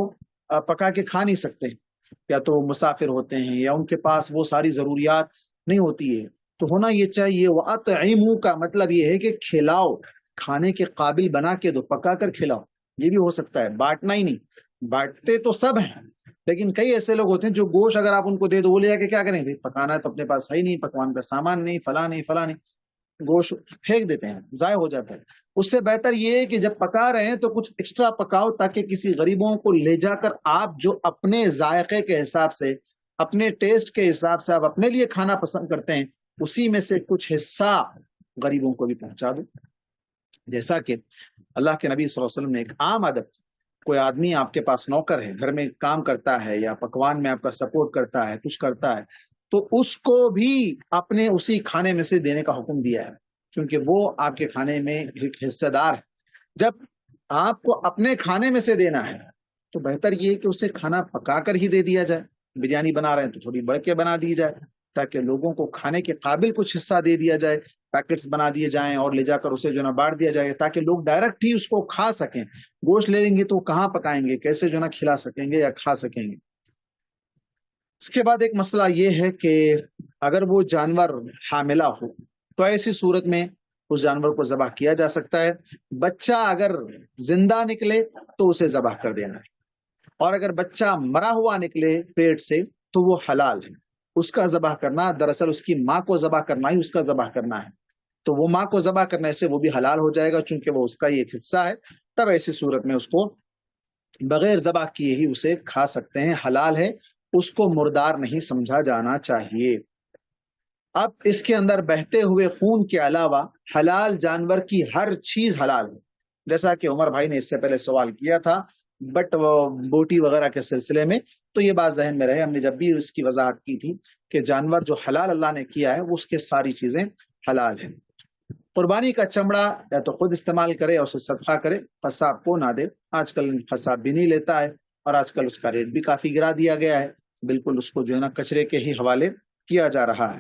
پکا کے کھا نہیں سکتے، یا تو مسافر ہوتے ہیں یا ان کے پاس وہ ساری ضروریات نہیں ہوتی ہے، تو ہونا یہ چاہیے وَأَطْعِمُوا کا مطلب یہ ہے کہ کھلاؤ، کھانے کے قابل بنا کے دو، پکا کر کھلاؤ۔ یہ بھی ہو سکتا ہے، بانٹنا ہی نہیں، بانٹتے تو سب ہیں، لیکن کئی ایسے لوگ ہوتے ہیں جو گوشت اگر آپ ان کو دے دو وہ لے جا کے کیا کریں گے، پکانا ہے تو اپنے پاس ہے ہی نہیں، پکوان کا سامان نہیں، فلاں نہیں، گوشت پھینک دیتے ہیں، ضائع ہو جاتا ہے۔ اس سے بہتر یہ ہے کہ جب پکا رہے ہیں تو کچھ ایکسٹرا پکاؤ، تاکہ کسی غریبوں کو لے جا کر آپ جو اپنے ذائقے کے حساب سے، اپنے ٹیسٹ کے حساب سے آپ اپنے لیے کھانا پسند کرتے ہیں، اسی میں سے کچھ حصہ غریبوں کو بھی پہنچا دو۔ جیسا کہ اللہ کے نبی صلی اللہ علیہ وسلم نے ایک عام عادت، کوئی آدمی آپ کے پاس نوکر ہے، گھر میں کام کرتا ہے یا پکوان میں آپ کا سپورٹ کرتا ہے، کچھ کرتا ہے، تو اس کو بھی اپنے اسی کھانے میں سے دینے کا حکم دیا ہے، کیونکہ وہ آپ کے کھانے میں ایک حصہ دار ہے۔ جب آپ کو اپنے کھانے میں سے دینا ہے تو بہتر یہ ہے کہ اسے کھانا پکا کر ہی دے دیا جائے۔ بریانی بنا رہے ہیں تو تھوڑی بڑھ کے بنا دی جائے، تاکہ لوگوں کو کھانے کے قابل کچھ حصہ دے دیا جائے، پیکٹس بنا دیے جائیں اور لے جا کر اسے جو نا بانٹ دیا جائے، تاکہ لوگ ڈائریکٹ ہی اس کو کھا سکیں۔ گوشت لے لیں گے تو کہاں پکائیں گے، کیسے جو نا کھلا سکیں گے یا کھا سکیں گے۔ اس کے بعد ایک مسئلہ یہ ہے کہ اگر وہ جانور حاملہ ہو تو ایسی صورت میں اس جانور کو ذبح کیا جا سکتا ہے۔ بچہ اگر زندہ نکلے تو اسے ذبح کر دینا ہے، اور اگر بچہ مرا ہوا نکلے پیٹ سے تو وہ حلال ہے۔ اس کا ذبح کرنا دراصل اس کی ماں کو ذبح کرنا ہی اس کا ذبح کرنا ہے، تو وہ ماں کو ذبح کرنے سے وہ بھی حلال ہو جائے گا، چونکہ وہ اس کا ہی ایک حصہ ہے۔ تب ایسی صورت میں اس کو بغیر ذبح کیے ہی اسے کھا سکتے ہیں، حلال ہے، اس کو مردار نہیں سمجھا جانا چاہیے۔ اب اس کے اندر بہتے ہوئے خون کے علاوہ حلال جانور کی ہر چیز حلال ہے، جیسا کہ عمر بھائی نے اس سے پہلے سوال کیا تھا بٹ بوٹی وغیرہ کے سلسلے میں، تو یہ بات ذہن میں رہے، ہم نے جب بھی اس کی وضاحت کی تھی کہ جانور جو حلال اللہ نے کیا ہے اس کے ساری چیزیں حلال ہیں۔ قربانی کا چمڑا یا تو خود استعمال کرے اور اسے صدقہ کرے، قصاب کو نہ دے۔ آج کل قصاب بھی نہیں لیتا ہے، اور آج کل اس کا ریٹ بھی کافی گرا دیا گیا ہے، بالکل اس کو جو ہے نا کچرے کے ہی حوالے کیا جا رہا ہے۔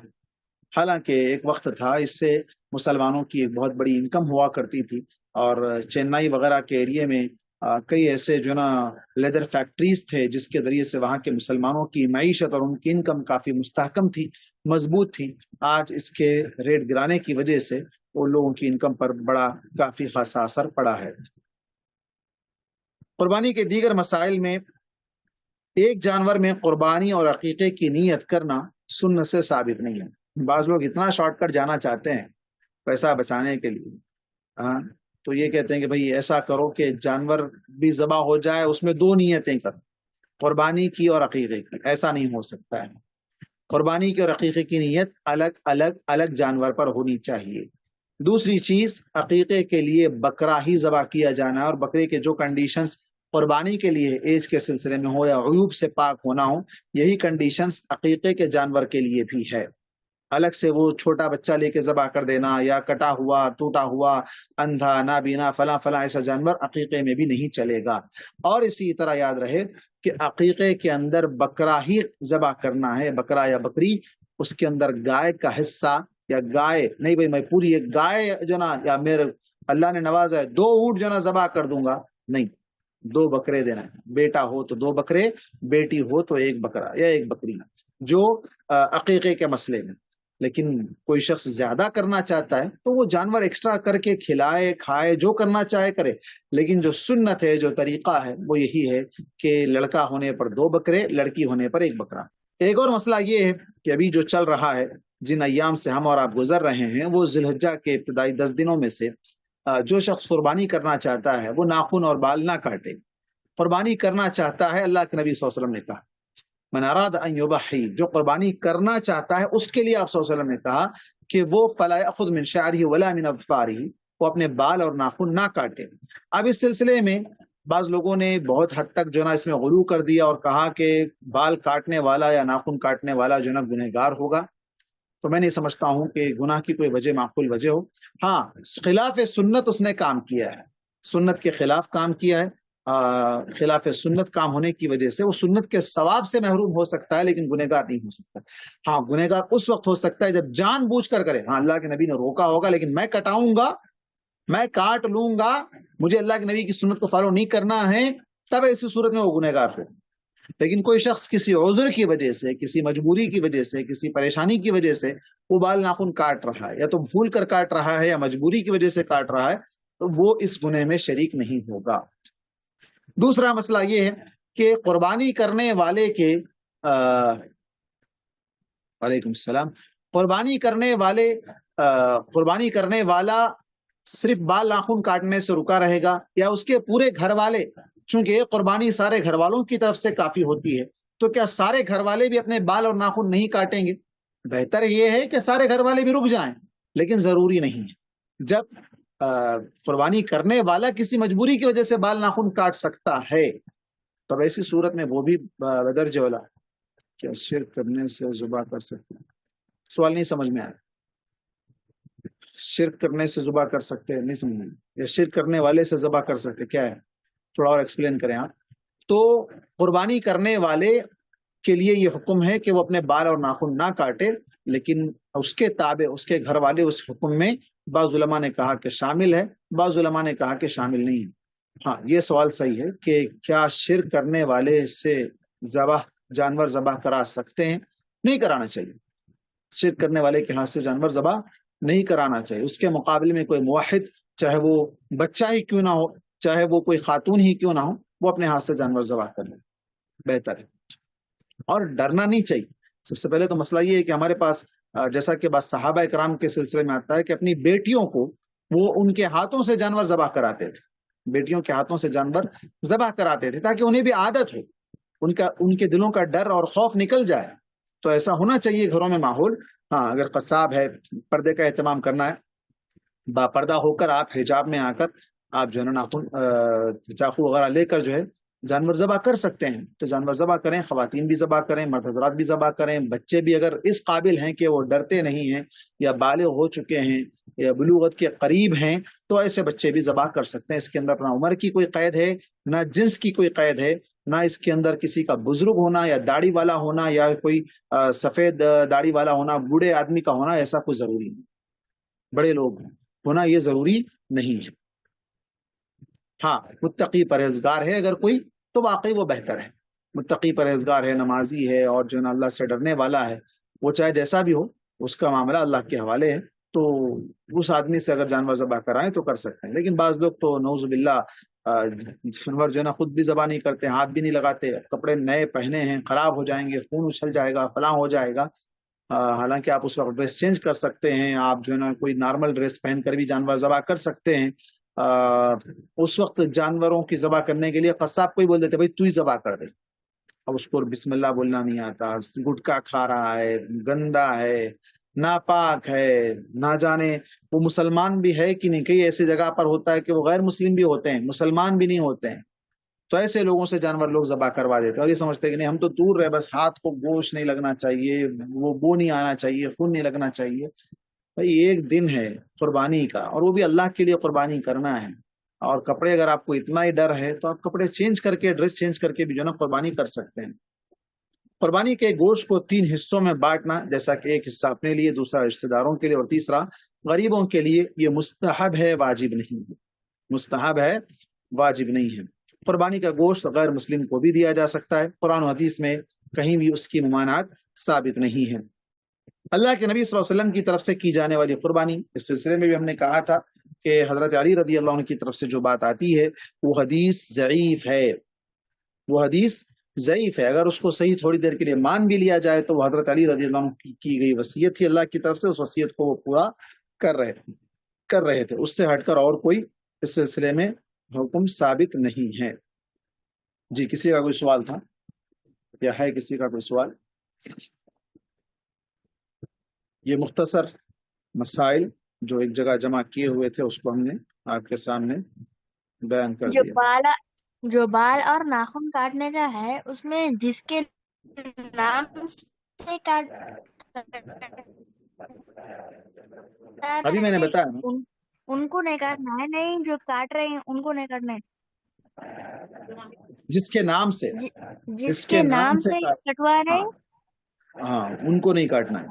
حالانکہ ایک وقت تھا اس سے مسلمانوں کی ایک بہت بڑی انکم ہوا کرتی تھی، اور چنئی وغیرہ کے ایریے میں کئی ایسے جو نا لیدر فیکٹریز تھے جس کے ذریعے سے وہاں کے مسلمانوں کی معیشت اور ان کی انکم کافی مستحکم تھی، مضبوط تھی۔ آج اس کے ریٹ گرانے کی وجہ سے وہ لوگوں کی انکم پر بڑا کافی خاصا اثر پڑا ہے۔ قربانی کے دیگر مسائل میں ایک جانور میں قربانی اور عقیقے کی نیت کرنا سنت سے ثابت نہیں ہے۔ بعض لوگ اتنا شارٹ کٹ جانا چاہتے ہیں پیسہ بچانے کے لیے، تو یہ کہتے ہیں کہ بھئی ایسا کرو کہ جانور بھی ذبح ہو جائے، اس میں دو نیتیں کرو، قربانی کی اور عقیقے کی۔ ایسا نہیں ہو سکتا ہے، قربانی کی اور عقیقے کی نیت الگ جانور پر ہونی چاہیے۔ دوسری چیز، عقیقے کے لیے بکرا ہی ذبح کیا جانا ہے، اور بکرے کے جو کنڈیشنز قربانی کے لیے ایج کے سلسلے میں ہو یا عیوب سے پاک ہونا ہو، یہی کنڈیشنز عقیقے کے جانور کے لیے بھی ہے۔ الگ سے وہ چھوٹا بچہ لے کے ذبح کر دینا، یا کٹا ہوا، ٹوٹا ہوا، اندھا، نابینا، فلاں ایسا جانور عقیقے میں بھی نہیں چلے گا۔ اور اسی طرح یاد رہے کہ عقیقے کے اندر بکرا ہی ذبح کرنا ہے، بکرا یا بکری، اس کے اندر گائے کا حصہ یا گائے نہیں، بھائی میں پوری ایک گائے جو نا، یا میرے اللہ نے نوازا ہے 2 اونٹ جو نا ذبح کر دوں گا، نہیں، 2 بکرے دینا ہے۔ بیٹا ہو تو 2 بکرے، بیٹی ہو تو 1 بکرا یا 1 بکری، جو عقیقے کے مسئلے میں۔ لیکن کوئی شخص زیادہ کرنا چاہتا ہے تو وہ جانور ایکسٹرا کر کے کھلائے، کھائے، جو کرنا چاہے کرے، لیکن جو سنت ہے، جو طریقہ ہے، وہ یہی ہے کہ لڑکا ہونے پر 2 بکرے، لڑکی ہونے پر 1 بکرا۔ ایک اور مسئلہ یہ ہے کہ ابھی جو چل رہا ہے، جن ایام سے ہم اور آپ گزر رہے ہیں، وہ ذی الحجہ کے ابتدائی 10 دنوں میں سے جو شخص قربانی کرنا چاہتا ہے وہ ناخن اور بال نہ کاٹے۔ قربانی کرنا چاہتا ہے، اللہ کے نبی صلی اللہ علیہ وسلم نے کہا من اراد ان یضحی، جو قربانی کرنا چاہتا ہے اس کے لیے آپ صلی اللہ علیہ وسلم نے کہا کہ وہ فلا یأخذ من شعره ولا من اظفاره، وہ اپنے بال اور ناخن نہ کاٹے۔ اب اس سلسلے میں بعض لوگوں نے بہت حد تک جو نا اس میں غلو کر دیا اور کہا کہ بال کاٹنے والا یا ناخن کاٹنے والا جو نا گنہگار ہوگا۔ تو میں نہیں سمجھتا ہوں کہ گناہ کی کوئی وجہ معقول وجہ ہو. ہاں خلاف سنت اس نے کام کیا ہے, سنت کے خلاف کام کیا ہے, خلاف سنت کام ہونے کی وجہ سے وہ سنت کے ثواب سے محروم ہو سکتا ہے لیکن گنہگار نہیں ہو سکتا. ہاں گنہگار اس وقت ہو سکتا ہے جب جان بوجھ کر کرے. ہاں اللہ کے نبی نے روکا ہوگا لیکن میں کٹاؤں گا, میں کاٹ لوں گا, مجھے اللہ کے نبی کی سنت کو فالو نہیں کرنا ہے, تب ایسی صورت میں وہ گنہگار ہو. لیکن کوئی شخص کسی عذر کی وجہ سے, کسی مجبوری کی وجہ سے, کسی پریشانی کی وجہ سے وہ بال ناخن کاٹ رہا ہے, یا تو بھول کر کاٹ رہا ہے یا مجبوری کی وجہ سے کاٹ رہا ہے, تو وہ اس گنہ میں شریک نہیں ہوگا. دوسرا مسئلہ یہ ہے کہ قربانی کرنے والے کے وعلیکم السلام, قربانی کرنے والا صرف بال ناخن کاٹنے سے رکا رہے گا, یا اس کے پورے گھر والے, چونکہ قربانی سارے گھر والوں کی طرف سے کافی ہوتی ہے, تو کیا سارے گھر والے بھی اپنے بال اور ناخن نہیں کاٹیں گے؟ بہتر یہ ہے کہ سارے گھر والے بھی رک جائیں, لیکن ضروری نہیں ہے. جب قربانی کرنے والا کسی مجبوری کی وجہ سے بال ناخن کاٹ سکتا ہے, تب ایسی صورت میں وہ بھی بدرجہ اولا. کیا شرک کرنے سے ذبح کر سکتے ہیں؟ سوال نہیں سمجھ میں آیا. شرک کرنے سے ذبح کر سکتے ہیں, نہیں سمجھ میں, یا شرک کرنے والے سے ذبح کر سکتے, کیا ہے تھوڑا اور ایکسپلین کریں آپ. تو قربانی کرنے والے کے لیے یہ حکم ہے کہ وہ اپنے بال اور ناخن نہ کاٹے, لیکن اس کے تابع اس کے گھر والے اس حکم میں بعض علماء نے کہا کہ شامل ہے, بعض علماء نے کہا کہ شامل نہیں ہے. ہاں یہ سوال صحیح ہے کہ کیا شرک کرنے والے سے جانور ذبح کرا سکتے ہیں؟ نہیں کرانا چاہیے. شرک کرنے والے کے ہاتھ سے جانور ذبح نہیں کرانا چاہیے. اس کے مقابلے میں کوئی موحد, چاہے وہ بچہ ہی کیوں نہ ہو, چاہے وہ کوئی خاتون ہی کیوں نہ ہو, وہ اپنے ہاتھ سے جانور ذبح کر لے, بہتر ہے. اور ڈرنا نہیں چاہیے. سب سے پہلے تو مسئلہ یہ ہے کہ ہمارے پاس جیسا کہ بس صحابہ کرام کے سلسلے میں آتا ہے کہ اپنی بیٹیوں کو وہ ان کے ہاتھوں سے جانور ذبح کراتے تھے, بیٹیوں کے ہاتھوں سے جانور ذبح کراتے تھے تاکہ انہیں بھی عادت ہو, ان کے دلوں کا ڈر اور خوف نکل جائے. تو ایسا ہونا چاہیے گھروں میں ماحول. ہاں اگر قصاب ہے, پردے کا اہتمام کرنا ہے, با پردہ ہو کر آپ حجاب میں آ کر آپ جو ہے نا ناخن چاقو وغیرہ لے کر جو ہے جانور ذبح کر سکتے ہیں, تو جانور ذبح کریں. خواتین بھی ذبح کریں, مرد حضرات بھی ذبح کریں. بچے بھی اگر اس قابل ہیں کہ وہ ڈرتے نہیں ہیں یا بالغ ہو چکے ہیں یا بلوغت کے قریب ہیں, تو ایسے بچے بھی ذبح کر سکتے ہیں. اس کے اندر نہ عمر کی کوئی قید ہے, نہ جنس کی کوئی قید ہے, نہ اس کے اندر کسی کا بزرگ ہونا یا داڑھی والا ہونا یا کوئی سفید داڑھی والا ہونا, بوڑھے آدمی کا ہونا, ایسا کوئی ضروری نہیں. بڑے لوگ ہونا یہ ضروری نہیں ہے. ہاں متقی پرہیزگار ہے اگر کوئی, تو واقعی وہ بہتر ہے. متقی پرہیزگار ہے, نمازی ہے, اور جو ہے نا اللہ سے ڈرنے والا ہے, وہ چاہے جیسا بھی ہو اس کا معاملہ اللہ کے حوالے ہے, تو اس آدمی سے اگر جانور ذبح کرائیں تو کر سکتے ہیں. لیکن بعض لوگ تو نعوذ باللہ جانور جو ہے نا خود بھی ذبح نہیں کرتے, ہاتھ بھی نہیں لگاتے, کپڑے نئے پہنے ہیں, خراب ہو جائیں گے, خون اچھل جائے گا, فلاں ہو جائے گا. حالانکہ آپ اس وقت ڈریس چینج کر سکتے ہیں, آپ جو ہے نا کوئی نارمل ڈریس پہن کر بھی جانور ذبح کر سکتے ہیں. اس وقت جانوروں کی ذبح کرنے کے لیے قصاب کو ہی بول دیتے بھائی تو ہی ذبح کر دے. اب اس کو بسم اللہ بولنا نہیں آتا, گٹکا کھا رہا ہے, گندا ہے, ناپاک ہے, نہ جانے وہ مسلمان بھی ہے کہ نہیں. کئی ایسی جگہ پر ہوتا ہے کہ وہ غیر مسلم بھی ہوتے ہیں, مسلمان بھی نہیں ہوتے ہیں, تو ایسے لوگوں سے جانور لوگ ذبح کروا دیتے ہیں, اور یہ سمجھتے ہیں کہ نہیں ہم تو دور رہے, بس ہاتھ کو گوشت نہیں لگنا چاہیے, وہ بو نہیں آنا چاہیے, خون نہیں لگنا چاہیے. بھائی ایک دن ہے قربانی کا, اور وہ بھی اللہ کے لیے قربانی کرنا ہے. اور کپڑے اگر آپ کو اتنا ہی ڈر ہے تو آپ کپڑے چینج کر کے, ڈریس چینج کر کے بھی جو ہے نا قربانی کر سکتے ہیں. قربانی کے گوشت کو 3 حصوں میں بانٹنا, جیسا کہ ایک حصہ اپنے لیے, دوسرا رشتہ داروں کے لیے, اور تیسرا غریبوں کے لیے, یہ مستحب ہے, واجب نہیں ہے. مستحب ہے, واجب نہیں ہے. قربانی کا گوشت غیر مسلم کو بھی دیا جا سکتا ہے. قرآن و حدیث میں کہیں بھی اس کی ممانعت ثابت نہیں ہے. اللہ کے نبی صلی اللہ علیہ وسلم کی طرف سے کی جانے والی قربانی, اس سلسلے میں بھی ہم نے کہا تھا کہ حضرت علی رضی اللہ عنہ کی طرف سے جو بات آتی ہے وہ حدیث ضعیف ہے, وہ حدیث ضعیف ہے. اگر اس کو صحیح تھوڑی دیر کے لیے مان بھی لیا جائے تو وہ حضرت علی رضی اللہ عنہ کی گئی وصیت تھی اللہ کی طرف سے, اس وصیت کو وہ پورا کر رہے تھے. اس سے ہٹ کر اور کوئی اس سلسلے میں حکم ثابت نہیں ہے. جی کسی کا کوئی سوال تھا یا ہے کسی کا کوئی سوال؟ یہ مختصر مسائل جو ایک جگہ جمع کیے ہوئے تھے اس کو ہم نے آپ کے سامنے بیان کر دیا. جو بال اور ناخن کاٹنے کا ہے اس میں جس کے نام سے کاٹ ابھی میں نے نہیں، بتایا نا، ان کو نہیں کاٹنا ہے، نہیں جو کاٹ رہے ہیں ان کو نہیں کاٹنا ہے، جس کے نام سے، جس کے نام سے کٹوا رہے ہاں ہیں، ہاں ان کو نہیں کاٹنا ہے.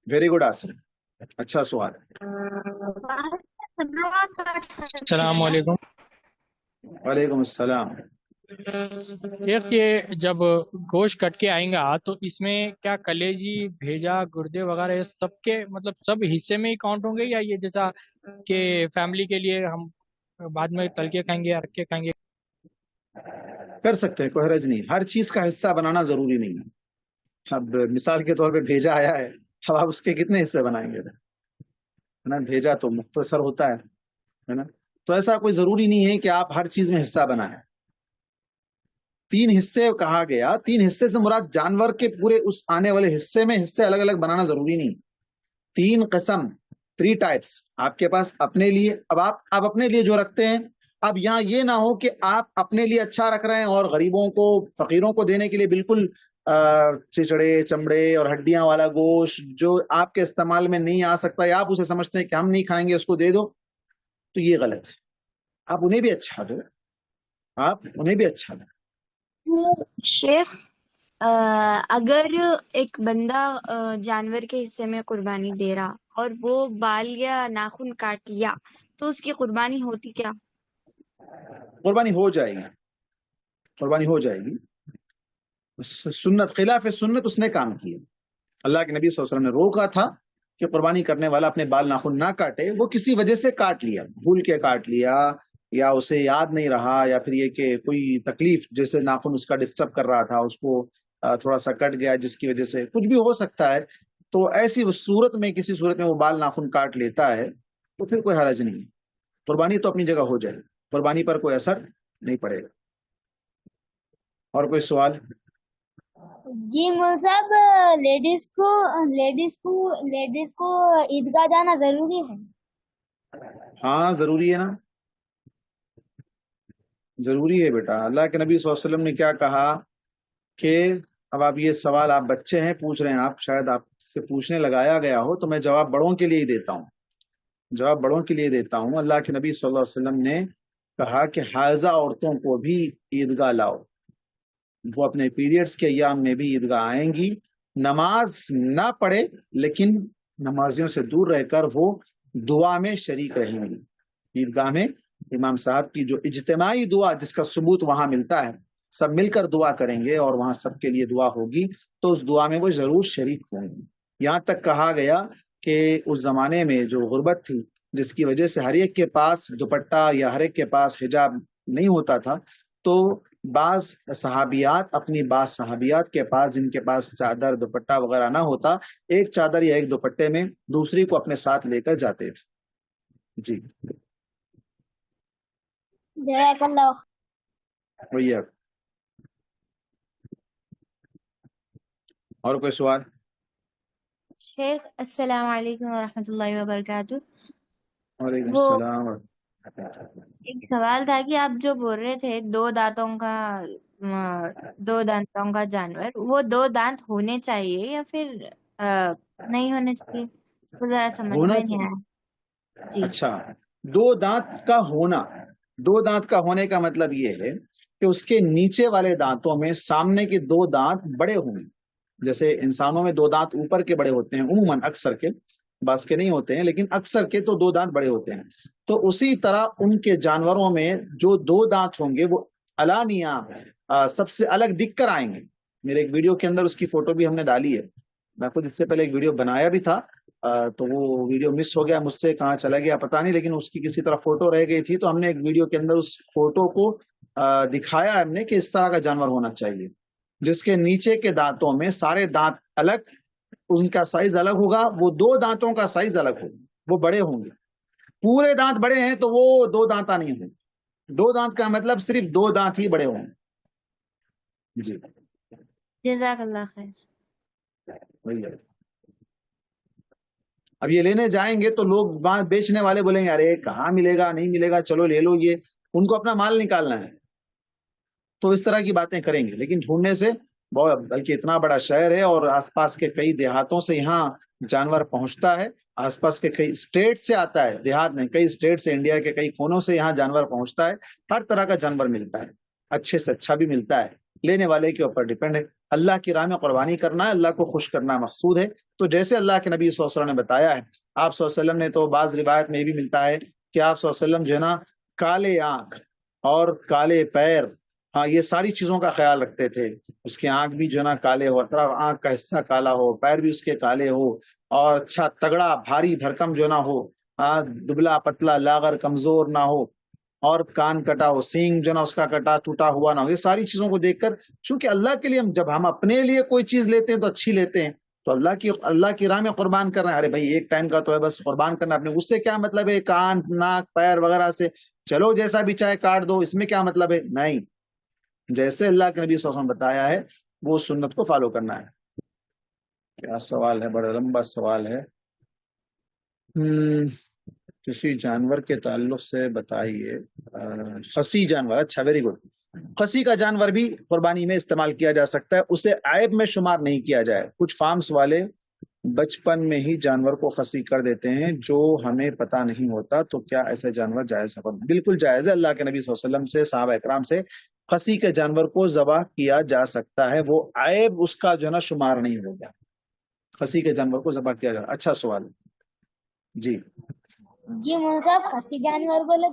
ویری گڈ آسر، اچھا سوال. السلام علیکم. وعلیکم السلام. ایک یہ جب گوشت کٹ کے آئیں گا تو اس میں کیا کلیجی، بھیجا، گردے وغیرہ یہ سب کے مطلب سب حصے میں ہی کاؤنٹ ہوں گے، یا یہ جیسا کہ فیملی کے لیے ہم بعد میں تل کے کھائیں گے یا رکھ کے کھائیں گے؟ کر سکتے ہیں، کوئی حرج نہیں. ہر چیز کا حصہ بنانا ضروری نہیں ہے. اب مثال کے طور پہ بھیجا آیا ہے، اب آپ اس کے کتنے حصے بنائیں گے؟ ہے نا، بھیجا تو مختصر ہوتا ہے نا. تو ایسا کوئی ضروری نہیں ہے کہ آپ ہر چیز میں حصہ بنائیں. 3 حصے کہا گیا، 3 حصے سے مراد جانور کے پورے اس آنے والے حصے میں حصے الگ الگ بنانا ضروری نہیں. 3 قسم، 3 ٹائپس آپ کے پاس اپنے لیے. اب آپ اپنے لیے جو رکھتے ہیں، اب یہاں یہ نہ ہو کہ آپ اپنے لیے اچھا رکھ رہے ہیں اور غریبوں کو، فقیروں کو دینے کے لیے بالکل چچڑے چمڑے اور ہڈیاں والا گوشت جو آپ کے استعمال میں نہیں آ سکتا، یا آپ اسے سمجھتے ہیں کہ ہم نہیں کھائیں گے اس کو دے دو، تو یہ غلط ہے. آپ انہیں بھی اچھا دو، آپ انہیں بھی اچھا دو. شیخ اگر ایک بندہ جانور کے حصے میں قربانی دے رہا اور وہ بال یا ناخن کاٹ لیا تو اس کی قربانی ہوتی کیا؟ قربانی ہو جائے گی، قربانی ہو جائے گی. سنت، خلاف سنت اس نے کام کیا. اللہ کے نبی صلی اللہ علیہ وسلم نے روکا تھا کہ قربانی کرنے والا اپنے بال ناخن نہ کاٹے. وہ کسی وجہ سے کاٹ لیا، بھول کے کاٹ لیا، یا اسے یاد نہیں رہا، یا پھر یہ کہ کوئی تکلیف جیسے ناخن اس کا ڈسٹرب کر رہا تھا، اس کو تھوڑا سا کٹ گیا جس کی وجہ سے، کچھ بھی ہو سکتا ہے. تو ایسی صورت میں، کسی صورت میں وہ بال ناخن کاٹ لیتا ہے تو پھر کوئی حرج نہیں. قربانی تو اپنی جگہ ہو جائے، قربانی پر کوئی اثر نہیں پڑے گا. اور کوئی سوال؟ جی مول صاحب، لیڈیز کو عیدگاہ جانا ضروری ہے؟ ہاں ضروری ہے نا، ضروری ہے بیٹا. اللہ کے نبی صلی اللہ علیہ وسلم نے کیا کہا کہ اب آپ یہ سوال، آپ بچے ہیں پوچھ رہے ہیں، آپ شاید آپ سے پوچھنے لگایا گیا ہو، تو میں جواب بڑوں کے لیے ہی دیتا ہوں، جواب بڑوں کے لیے دیتا ہوں. اللہ کے نبی صلی اللہ علیہ وسلم نے کہا کہ حائضہ عورتوں کو بھی عیدگاہ لاؤ. وہ اپنے پیریڈز کے ایام میں بھی عیدگاہ آئیں گی، نماز نہ پڑھے لیکن نمازیوں سے دور رہ کر وہ دعا میں شریک رہیں گی. عیدگاہ میں امام صاحب کی جو اجتماعی دعا جس کا ثبوت وہاں ملتا ہے، سب مل کر دعا کریں گے اور وہاں سب کے لیے دعا ہوگی، تو اس دعا میں وہ ضرور شریک ہوں گی. یہاں تک کہا گیا کہ اس زمانے میں جو غربت تھی، جس کی وجہ سے ہر ایک کے پاس دوپٹہ یا ہر ایک کے پاس حجاب نہیں ہوتا تھا، تو بعض صحابیات، اپنی بعض صحابیات کے پاس جن کے پاس چادر دوپٹہ وغیرہ نہ ہوتا، ایک چادر یا ایک دوپٹے میں دوسری کو اپنے ساتھ لے کر جاتے تھے. جی جزاک اللہ. بھیا اور کوئی سوال؟ شیخ السلام علیکم ورحمۃ اللہ وبرکاتہ. وعلیکم وہ السلام. ایک سوال تھا کہ آپ جو بول رہے تھے 2 دانتوں کا 2 دانتوں کا جانور، وہ 2 دانت ہونے چاہیے یا پھر نہیں ہونے چاہیے؟ وہ ذرا سمجھ ہونا میں نہیں چاہیے. آیا. جی اچھا، 2 دانت کا ہونا، 2 دانت کا ہونے کا مطلب یہ ہے کہ اس کے نیچے والے دانتوں میں سامنے کے 2 دانت بڑے ہوں گے. جیسے انسانوں میں 2 دانت اوپر کے بڑے ہوتے ہیں عموماً، اکثر کے، بعض کے نہیں ہوتے ہیں لیکن اکثر کے تو 2 دانت بڑے ہوتے ہیں. تو اسی طرح ان کے جانوروں میں جو 2 دانت ہوں گے وہ علانیہ سب سے الگ دکھ کر آئیں گے. میرے ایک ویڈیو کے اندر اس کی فوٹو بھی ہم نے ڈالی ہے. میں خود اس سے پہلے ایک ویڈیو بنایا بھی تھا، تو وہ ویڈیو مس ہو گیا مجھ سے، کہاں چلا گیا پتہ نہیں، لیکن اس کی کسی طرح فوٹو رہ گئی تھی، تو ہم نے ایک ویڈیو کے اندر اس فوٹو کو دکھایا ہم نے کہ اس طرح کا جانور ہونا چاہیے، جس کے نیچے کے دانتوں میں سارے دانت الگ، ان کا سائز الگ ہوگا، وہ 2 دانتوں کا سائز الگ ہوگا، وہ بڑے ہوں گے. پورے دانت بڑے ہیں تو وہ 2 دانتا نہیں ہوں. 2 دانت کا مطلب صرف 2 دانت ہی بڑے ہوں گے. جی جزاک اللہ خیر. وہی ہے. اب یہ لینے جائیں گے تو لوگ وہاں بیچنے والے بولیں گے ارے کہاں ملے گا، نہیں ملے گا، چلو لے لو. یہ ان کو اپنا مال نکالنا ہے، تو اس طرح کی باتیں کریں گے، لیکن ڈھونڈنے سے بہت، بلکہ اتنا بڑا شہر ہے اور آس پاس کے کئی دیہاتوں سے یہاں جانور پہنچتا ہے، آس پاس کے کئی اسٹیٹ سے آتا ہے، دیہات میں کئی اسٹیٹ سے، انڈیا کے کئی کونوں سے یہاں جانور پہنچتا ہے، ہر طرح کا جانور ملتا ہے، اچھے سے اچھا بھی ملتا ہے، لینے والے کے اوپر ڈیپینڈ ہے۔ اللہ کی راہ میں قربانی کرنا ہے، اللہ کو خوش کرنا مقصود ہے۔ تو جیسے اللہ کے نبی صلی اللہ علیہ وسلم نے بتایا ہے، آپ صلی اللہ علیہ وسلم نے تو بعض روایت میں یہ بھی ملتا ہے کہ آپ صلی اللہ علیہ وسلم جو ہے نا کالے آنکھ اور کالے پیر، ہاں یہ ساری چیزوں کا خیال رکھتے تھے۔ اس کے آنکھ بھی جو ہے نا کالے ہو، اطراف آنکھ کا حصہ کالا ہو، پیر بھی اس کے کالے ہو، اور اچھا تگڑا بھاری بھرکم جو نہ ہو، دبلا پتلا لاغر کمزور نہ ہو، اور کان کٹا ہو، سینگ جو نا اس کا کٹا ٹوٹا ہوا نہ ہو۔ یہ ساری چیزوں کو دیکھ کر، چونکہ اللہ کے لیے جب ہم اپنے لیے کوئی چیز لیتے ہیں تو اچھی لیتے ہیں، تو اللہ کی راہ میں قربان کر رہے ہیں، ارے بھائی ایک ٹائم کا تو ہے بس قربان کرنا اپنے، اس سے کیا مطلب ہے کان ناک پیر وغیرہ سے چلو جیسا بھی چاہے کاٹ دو، اس میں کیا مطلب ہے؟ نہیں، جیسے اللہ کے نبی صلی اللہ علیہ وسلم بتایا ہے وہ سنت کو فالو کرنا ہے۔ کیا سوال ہے، بڑا لمبا سوال ہے۔ کسی جانور کے تعلق سے بتائیے۔ خسی جانور، اچھا ویری گڈ۔ خسی کا جانور بھی قربانی میں استعمال کیا جا سکتا ہے، اسے عیب میں شمار نہیں کیا جائے۔ کچھ فارمز والے بچپن میں ہی جانور کو خسی کر دیتے ہیں جو ہمیں پتہ نہیں ہوتا، تو کیا ایسے جانور جائز ہے؟ بالکل جائز ہے، اللہ کے نبی صلی اللہ علیہ وسلم سے، صحابہ اکرام سے خسی کے جانور کو ذبح کیا جا سکتا ہے، وہ عیب اس کا جو ہے نا شمار نہیں ہوگا، خسی کے جانور کو ذبح کیا جا۔ اچھا سوال جی۔ جی مول صاحب خسی جانور بولے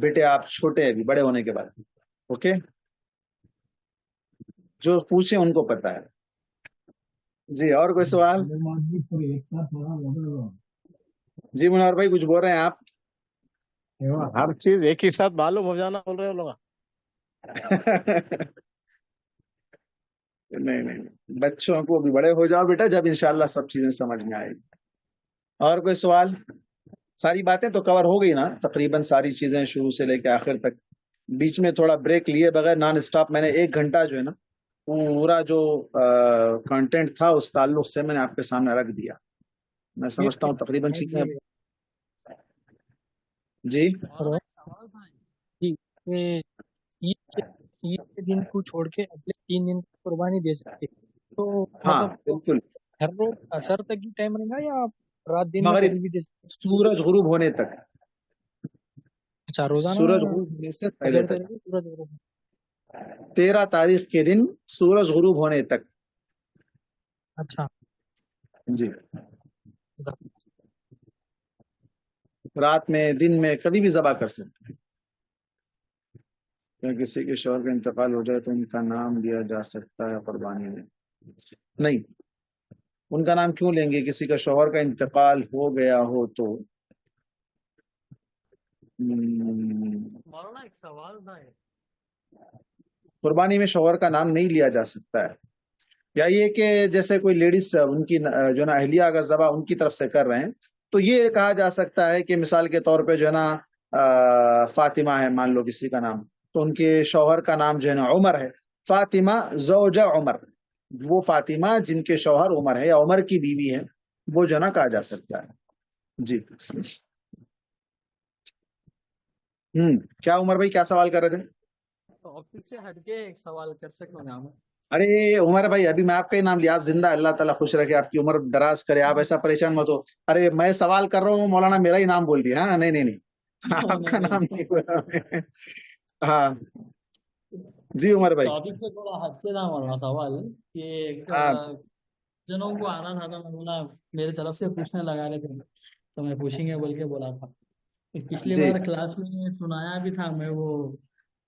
بیٹے آپ چھوٹے ابھی، بڑے ہونے کے بعد اوکے، جو پوچھیں ان کو پتا ہے۔ جی اور کوئی سوال؟ جی منور بھائی کچھ بول رہے ہیں آپ؟ ہر چیز ایک ہی ساتھ معلوم ہو جانا بول رہے ہو لوگ؟ نہیں، بچوں کو بھی بڑے ہو جاؤ بیٹا جب انشاءاللہ سب چیزیں سمجھ میں آئے گی۔ اور کوئی سوال؟ ساری باتیں تو کور ہو گئی نا تقریباً، ساری چیزیں شروع سے لے کے آخر تک۔ بیچ میں تھوڑا بریک لیے بغیر نان اسٹاپ میں نے 1 گھنٹہ جو ہے نا پورا جو کنٹینٹ تھا اس تعلق سے میں نے آپ کے سامنے رکھ دیا۔ میں سمجھتا ہوں تقریباً چیزیں جی عید کے دن کو چھوڑ کے اگلے 3 دن کی قربانی دے سکتے، تو ہاں مطلب بالکل، ہر روز اثر تک ہی ٹائم رہے گا یا رات دن میں مغرب کبھی بھی دے سکتے؟ سورج غروب ہونے تک، اچھا روزانہ سورج غروب ہونے سے پہلے فجر سے تک، لے کے سورج غروب؟ 13 تاریخ کے دن سورج غروب ہونے تک۔ اچھا جی رات میں دن میں کبھی بھی ذبح کر سکتے ہیں۔ یا کسی کے شوہر کا انتقال ہو جائے تو ان کا نام لیا جا سکتا ہے قربانی میں؟ نہیں، ان کا نام کیوں لیں گے؟ کسی کا شوہر کا انتقال ہو گیا ہو تو مولانا ایک سوال تھا، قربانی میں شوہر کا نام نہیں لیا جا سکتا ہے، یا یہ کہ جیسے کوئی لیڈیز ان کی جو نا اہلیہ اگر ذبح ان کی طرف سے کر رہے ہیں تو یہ کہا جا سکتا ہے کہ مثال کے طور پہ جو ہے نا فاطمہ ہے مان لو کسی کا نام، تو ان کے شوہر کا نام جو ہے نا عمر ہے، فاطمہ زوجہ عمر، وہ فاطمہ جن کے شوہر عمر ہے یا عمر کی بیوی ہے، وہ جو ہے نا کہا جا سکتا ہے۔ جی کیا عمر بھائی کیا سوال کر رہے تھے؟ ٹاپک سے ہٹ کے ایک سوال کر سکتا ہوں؟ ارے عمر بھائی ابھی میں آپ کا ہی نام لیا، آپ زندہ، اللہ تعالیٰ خوش رکھے، آپ کی عمر دراز کرے، آپ ایسا پریشان مت ہو۔ ارے میں سوال کر رہا ہوں مولانا میرا ہی نام بول دیا، ہاں نہیں آپ کا نام نہیں بولا۔ ہاں جی عمر بھائی، ٹاپک سے تھوڑا ہٹ کے تھا مولانا سوال، کہ ہاں جنوں کو آنا تھا مولانا میری طرف سے پوچھنے لگا رہے تھے تو میں پوچھیں گے بول کے بولا تھا۔ پچھلی جی بار کلاس میں سنایا بھی تھا میں، وہ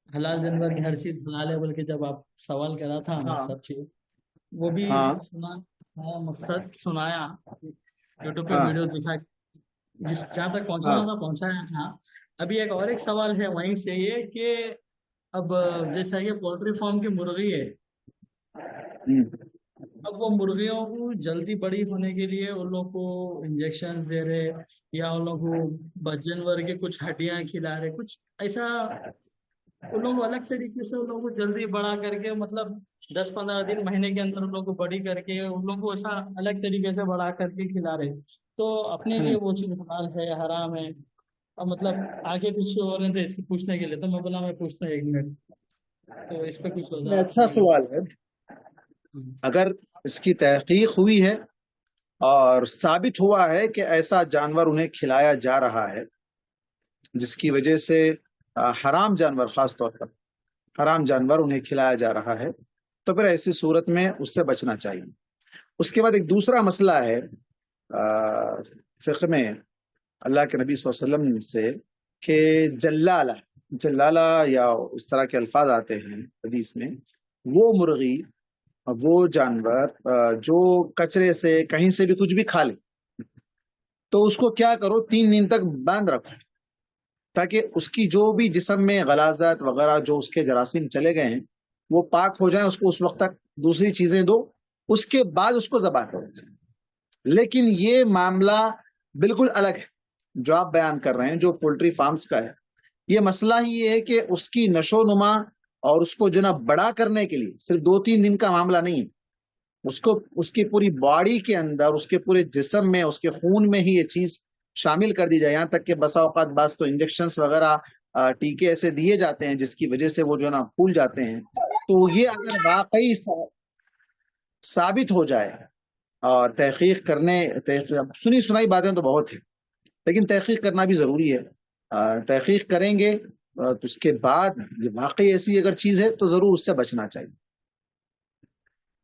حلال جانور کی ہر چیز حلال ہے بول کے جب آپ سوال کرا تھا میں ہاں سب چیز وہ بھی ہاں سنا، مقصد سنایا، یوٹیوب پہ ہاں ویڈیو دکھا، جہاں تک پہنچانا تھا پہنچایا تھا۔ ابھی ایک سوال ہے وہیں سے یہ کہ اب جیسا کہ پولٹری فارم کی مرغی ہے، اب وہ مرغیوں کو جلدی بڑی ہونے کے لیے ان لوگ کو انجیکشن دے رہے یا ان لوگ کو جانور کے کچھ ہڈیاں کھلا رہے، کچھ ایسا ان لوگ کو الگ طریقے سے ان لوگ کو جلدی بڑا کر کے، مطلب 10-15 دن مہینے کے اندر ان لوگ کو بڑی کر کے ان لوگ کو ایسا الگ طریقے سے بڑا کر کے کھلا رہے، تو اپنے لیے وہ چیز حلال ہے حرام ہے؟ اور مطلب آگے پیچھے ہو رہے تھے اس کو پوچھنے کے لیے، تو میں بولا میں پوچھتا ہوں 1 منٹ۔ تو اس پہ کچھ میں اچھا سوال ہے. اگر اس کی تحقیق ہوئی ہے اور ثابت ہوا ہے کہ ایسا جانور انہیں کھلایا جا رہا ہے جس کی وجہ سے حرام جانور، خاص طور پر حرام جانور انہیں کھلایا جا رہا ہے، تو پھر ایسی صورت میں اس سے بچنا چاہیے. اس کے بعد ایک دوسرا مسئلہ ہے فقہ میں اللہ کے نبی صلی اللہ علیہ وسلم سے کہ جلالہ یا اس طرح کے الفاظ آتے ہیں حدیث میں، وہ مرغی، وہ جانور جو کچرے سے کہیں سے بھی کچھ بھی کھا لے، تو اس کو کیا کرو 3 دن تک باندھ رکھو تاکہ اس کی جو بھی جسم میں غلاظت وغیرہ جو اس کے جراثیم چلے گئے ہیں وہ پاک ہو جائیں. اس کو اس وقت تک دوسری چیزیں دو، اس کے بعد اس کو ذبح کرو. لیکن یہ معاملہ بالکل الگ ہے جو آپ بیان کر رہے ہیں، جو پولٹری فارمز کا ہے. یہ مسئلہ ہی یہ ہے کہ اس کی نشو و نما اور اس کو جو نا بڑا کرنے کے لیے صرف 2-3 دن کا معاملہ نہیں ہے. اس کو اس کی پوری باڈی کے اندر، اس کے پورے جسم میں، اس کے خون میں ہی یہ چیز شامل کر دی جائے. یہاں تک کہ بسا اوقات بعض تو انجیکشنز وغیرہ ٹیکے ایسے دیے جاتے ہیں جس کی وجہ سے وہ جو نا پھول جاتے ہیں. تو یہ اگر واقعی ثابت ہو جائے اور تحقیق سنی سنائی باتیں تو بہت ہیں، لیکن تحقیق کرنا بھی ضروری ہے. تحقیق کریں گے تو اس کے بعد یہ واقعی ایسی اگر چیز ہے تو ضرور اس سے بچنا چاہیے.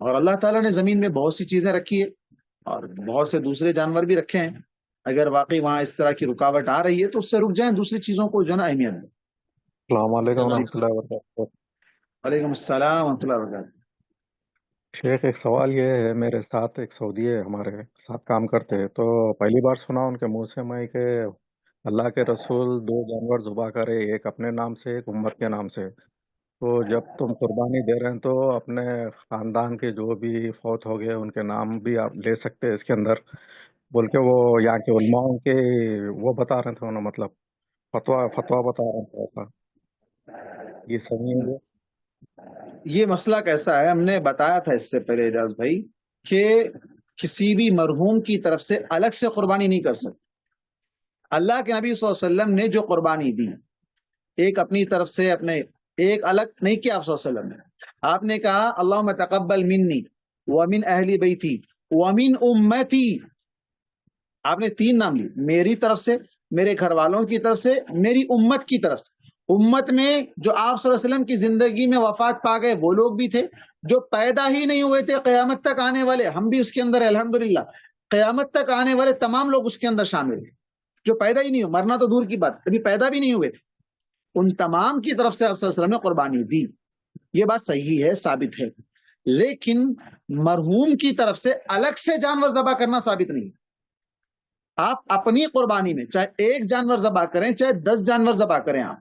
اور اللہ تعالیٰ نے زمین میں بہت سی چیزیں رکھی ہے اور بہت سے دوسرے جانور بھی رکھے ہیں. اگر واقعی وہاں اس طرح کی رکاوٹ آ رہی ہے تو اس سے رک جائیں، دوسری چیزوں کو جو ہے نا اہمیت دیں. السلام علیکم ورحمۃ اللہ وبرکاتہ. وعلیکم السلام ورحمۃ اللہ وبرکاتہ. شیخ ایک سوال یہ ہے، میرے ساتھ ایک سعودی ہے، ہمارے ساتھ کام کرتے ہیں، تو پہلی بار سنا ان کے منہ سے میں کہ اللہ کے رسول 2 جانور ذبح کرے، ایک اپنے نام سے ایک امت کے نام سے. تو جب تم قربانی دے رہے ہیں تو اپنے خاندان کے جو بھی فوت ہو گئے ان کے نام بھی آپ لے سکتے ہیں اس کے اندر، بول کے وہ یہاں کے علماء ان کے وہ بتا رہے تھے، انہوں مطلب فتوا بتا رہے تھے. ایسا یہ صحیح ہے؟ یہ مسئلہ کیسا ہے، ہم نے بتایا تھا اس سے پہلے اعجاز بھائی کہ کسی بھی مرحوم کی طرف سے الگ سے قربانی نہیں کر سکتے. اللہ کے نبی صلی اللہ علیہ وسلم نے جو قربانی دی، ایک اپنی طرف سے، اپنے ایک الگ نہیں کیا. آپ صلی اللہ علیہ وسلم نے آپ نے کہا اللہم تقبل منی ومن اہل بیتی ومن امتی. آپ نے 3 نام لی، میری طرف سے، میرے گھر والوں کی طرف سے، میری امت کی طرف سے. امت میں جو آپ صلی اللہ علیہ وسلم کی زندگی میں وفات پا گئے وہ لوگ بھی تھے، جو پیدا ہی نہیں ہوئے تھے قیامت تک آنے والے، ہم بھی اس کے اندر الحمدللہ قیامت تک آنے والے تمام لوگ اس کے اندر شامل ہیں. جو پیدا ہی نہیں ہوئے، مرنا تو دور کی بات، ابھی پیدا بھی نہیں ہوئے تھے، ان تمام کی طرف سے آپ صلی اللہ علیہ وسلم نے قربانی دی. یہ بات صحیح ہے، ثابت ہے. لیکن مرحوم کی طرف سے الگ سے جانور ذبح کرنا ثابت نہیں. آپ اپنی قربانی میں چاہے 1 جانور ذبح کریں، چاہے 10 جانور ذبح کریں، آپ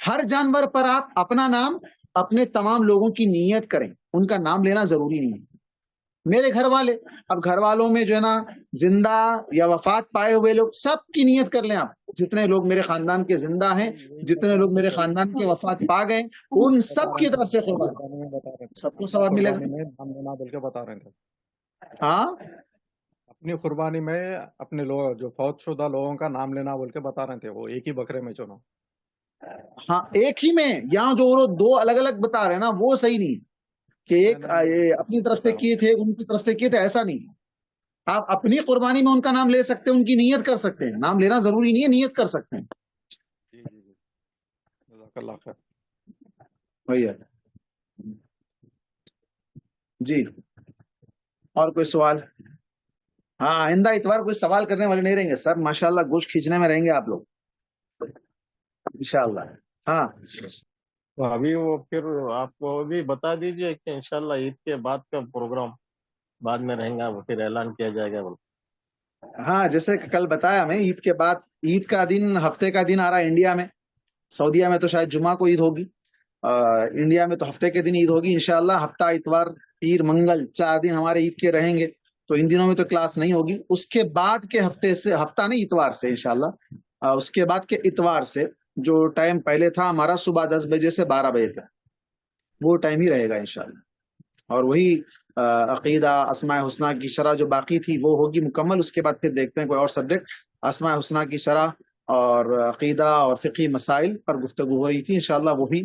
ہر جانور پر آپ اپنا نام، اپنے تمام لوگوں کی نیت کریں. ان کا نام لینا ضروری نہیں ہے. میرے گھر والے، اب گھر والوں میں جو ہے نا زندہ یا وفات پائے ہوئے لوگ سب کی نیت کر لیں. آپ جتنے لوگ میرے خاندان کے زندہ ہیں، جتنے لوگ میرے خاندان کے وفات پا گئے، ان سب کی طرف سے قربانی، سب کو ثواب ملے گا. نام لینا بول کے بتا رہے تھے. ہاں، اپنی قربانی میں اپنے لوگ جو فوت شدہ لوگوں کا نام لینا بول کے بتا رہے تھے، وہ ایک ہی بکرے میں چنو. ہاں ایک ہی میں. یہاں جو وہ 2 الگ الگ بتا رہے ہیں نا وہ صحیح نہیں کہ ایک اپنی طرف سے کیے تھے، ان کی طرف سے کیے تھے، ایسا نہیں. آپ اپنی قربانی میں ان کا نام لے سکتے ہیں، ان کی نیت کر سکتے ہیں. نام لینا ضروری نہیں ہے، نیت کر سکتے ہیں. جی جی جی، جزاک اللہ خیر. وہی ہے. جی اور کوئی سوال؟ ہاں آئندہ اتوار کوئی سوال کرنے والے نہیں رہیں گے سر، ماشاءاللہ گوشت کھینچنے میں رہیں گے آپ لوگ انشاءاللہ. ہاں تو ابھی وہ پھر آپ کو بھی بتا دیجئے کہ انشاءاللہ عید کے بعد کا پروگرام بعد میں رہیں گا، وہ پھر اعلان کیا جائے گا. ہاں جیسے کہ کل بتایا میں، عید کے بعد، عید کا دن ہفتے کا دن آ رہا ہے انڈیا میں. سعودیہ میں تو شاید جمعہ کو عید ہوگی، انڈیا میں تو ہفتے کے دن عید ہوگی انشاءاللہ. ہفتہ اتوار پیر منگل 4 دن ہمارے عید کے رہیں گے، تو ان دنوں میں تو کلاس نہیں ہوگی. اس کے بعد کے ہفتے سے، ہفتہ نہیں اتوار سے انشاءاللہ، اس کے بعد کے اتوار سے جو ٹائم پہلے تھا ہمارا صبح 10 بجے سے 12 بجے تک، وہ ٹائم ہی رہے گا انشاءاللہ. اور وہی عقیدہ، اسماء حسنہ کی شرح جو باقی تھی وہ ہوگی مکمل. اس کے بعد پھر دیکھتے ہیں کوئی اور سبجیکٹ. اسماء حسنہ کی شرح اور عقیدہ اور فقہی مسائل پر گفتگو ہو رہی تھی، انشاءاللہ وہ بھی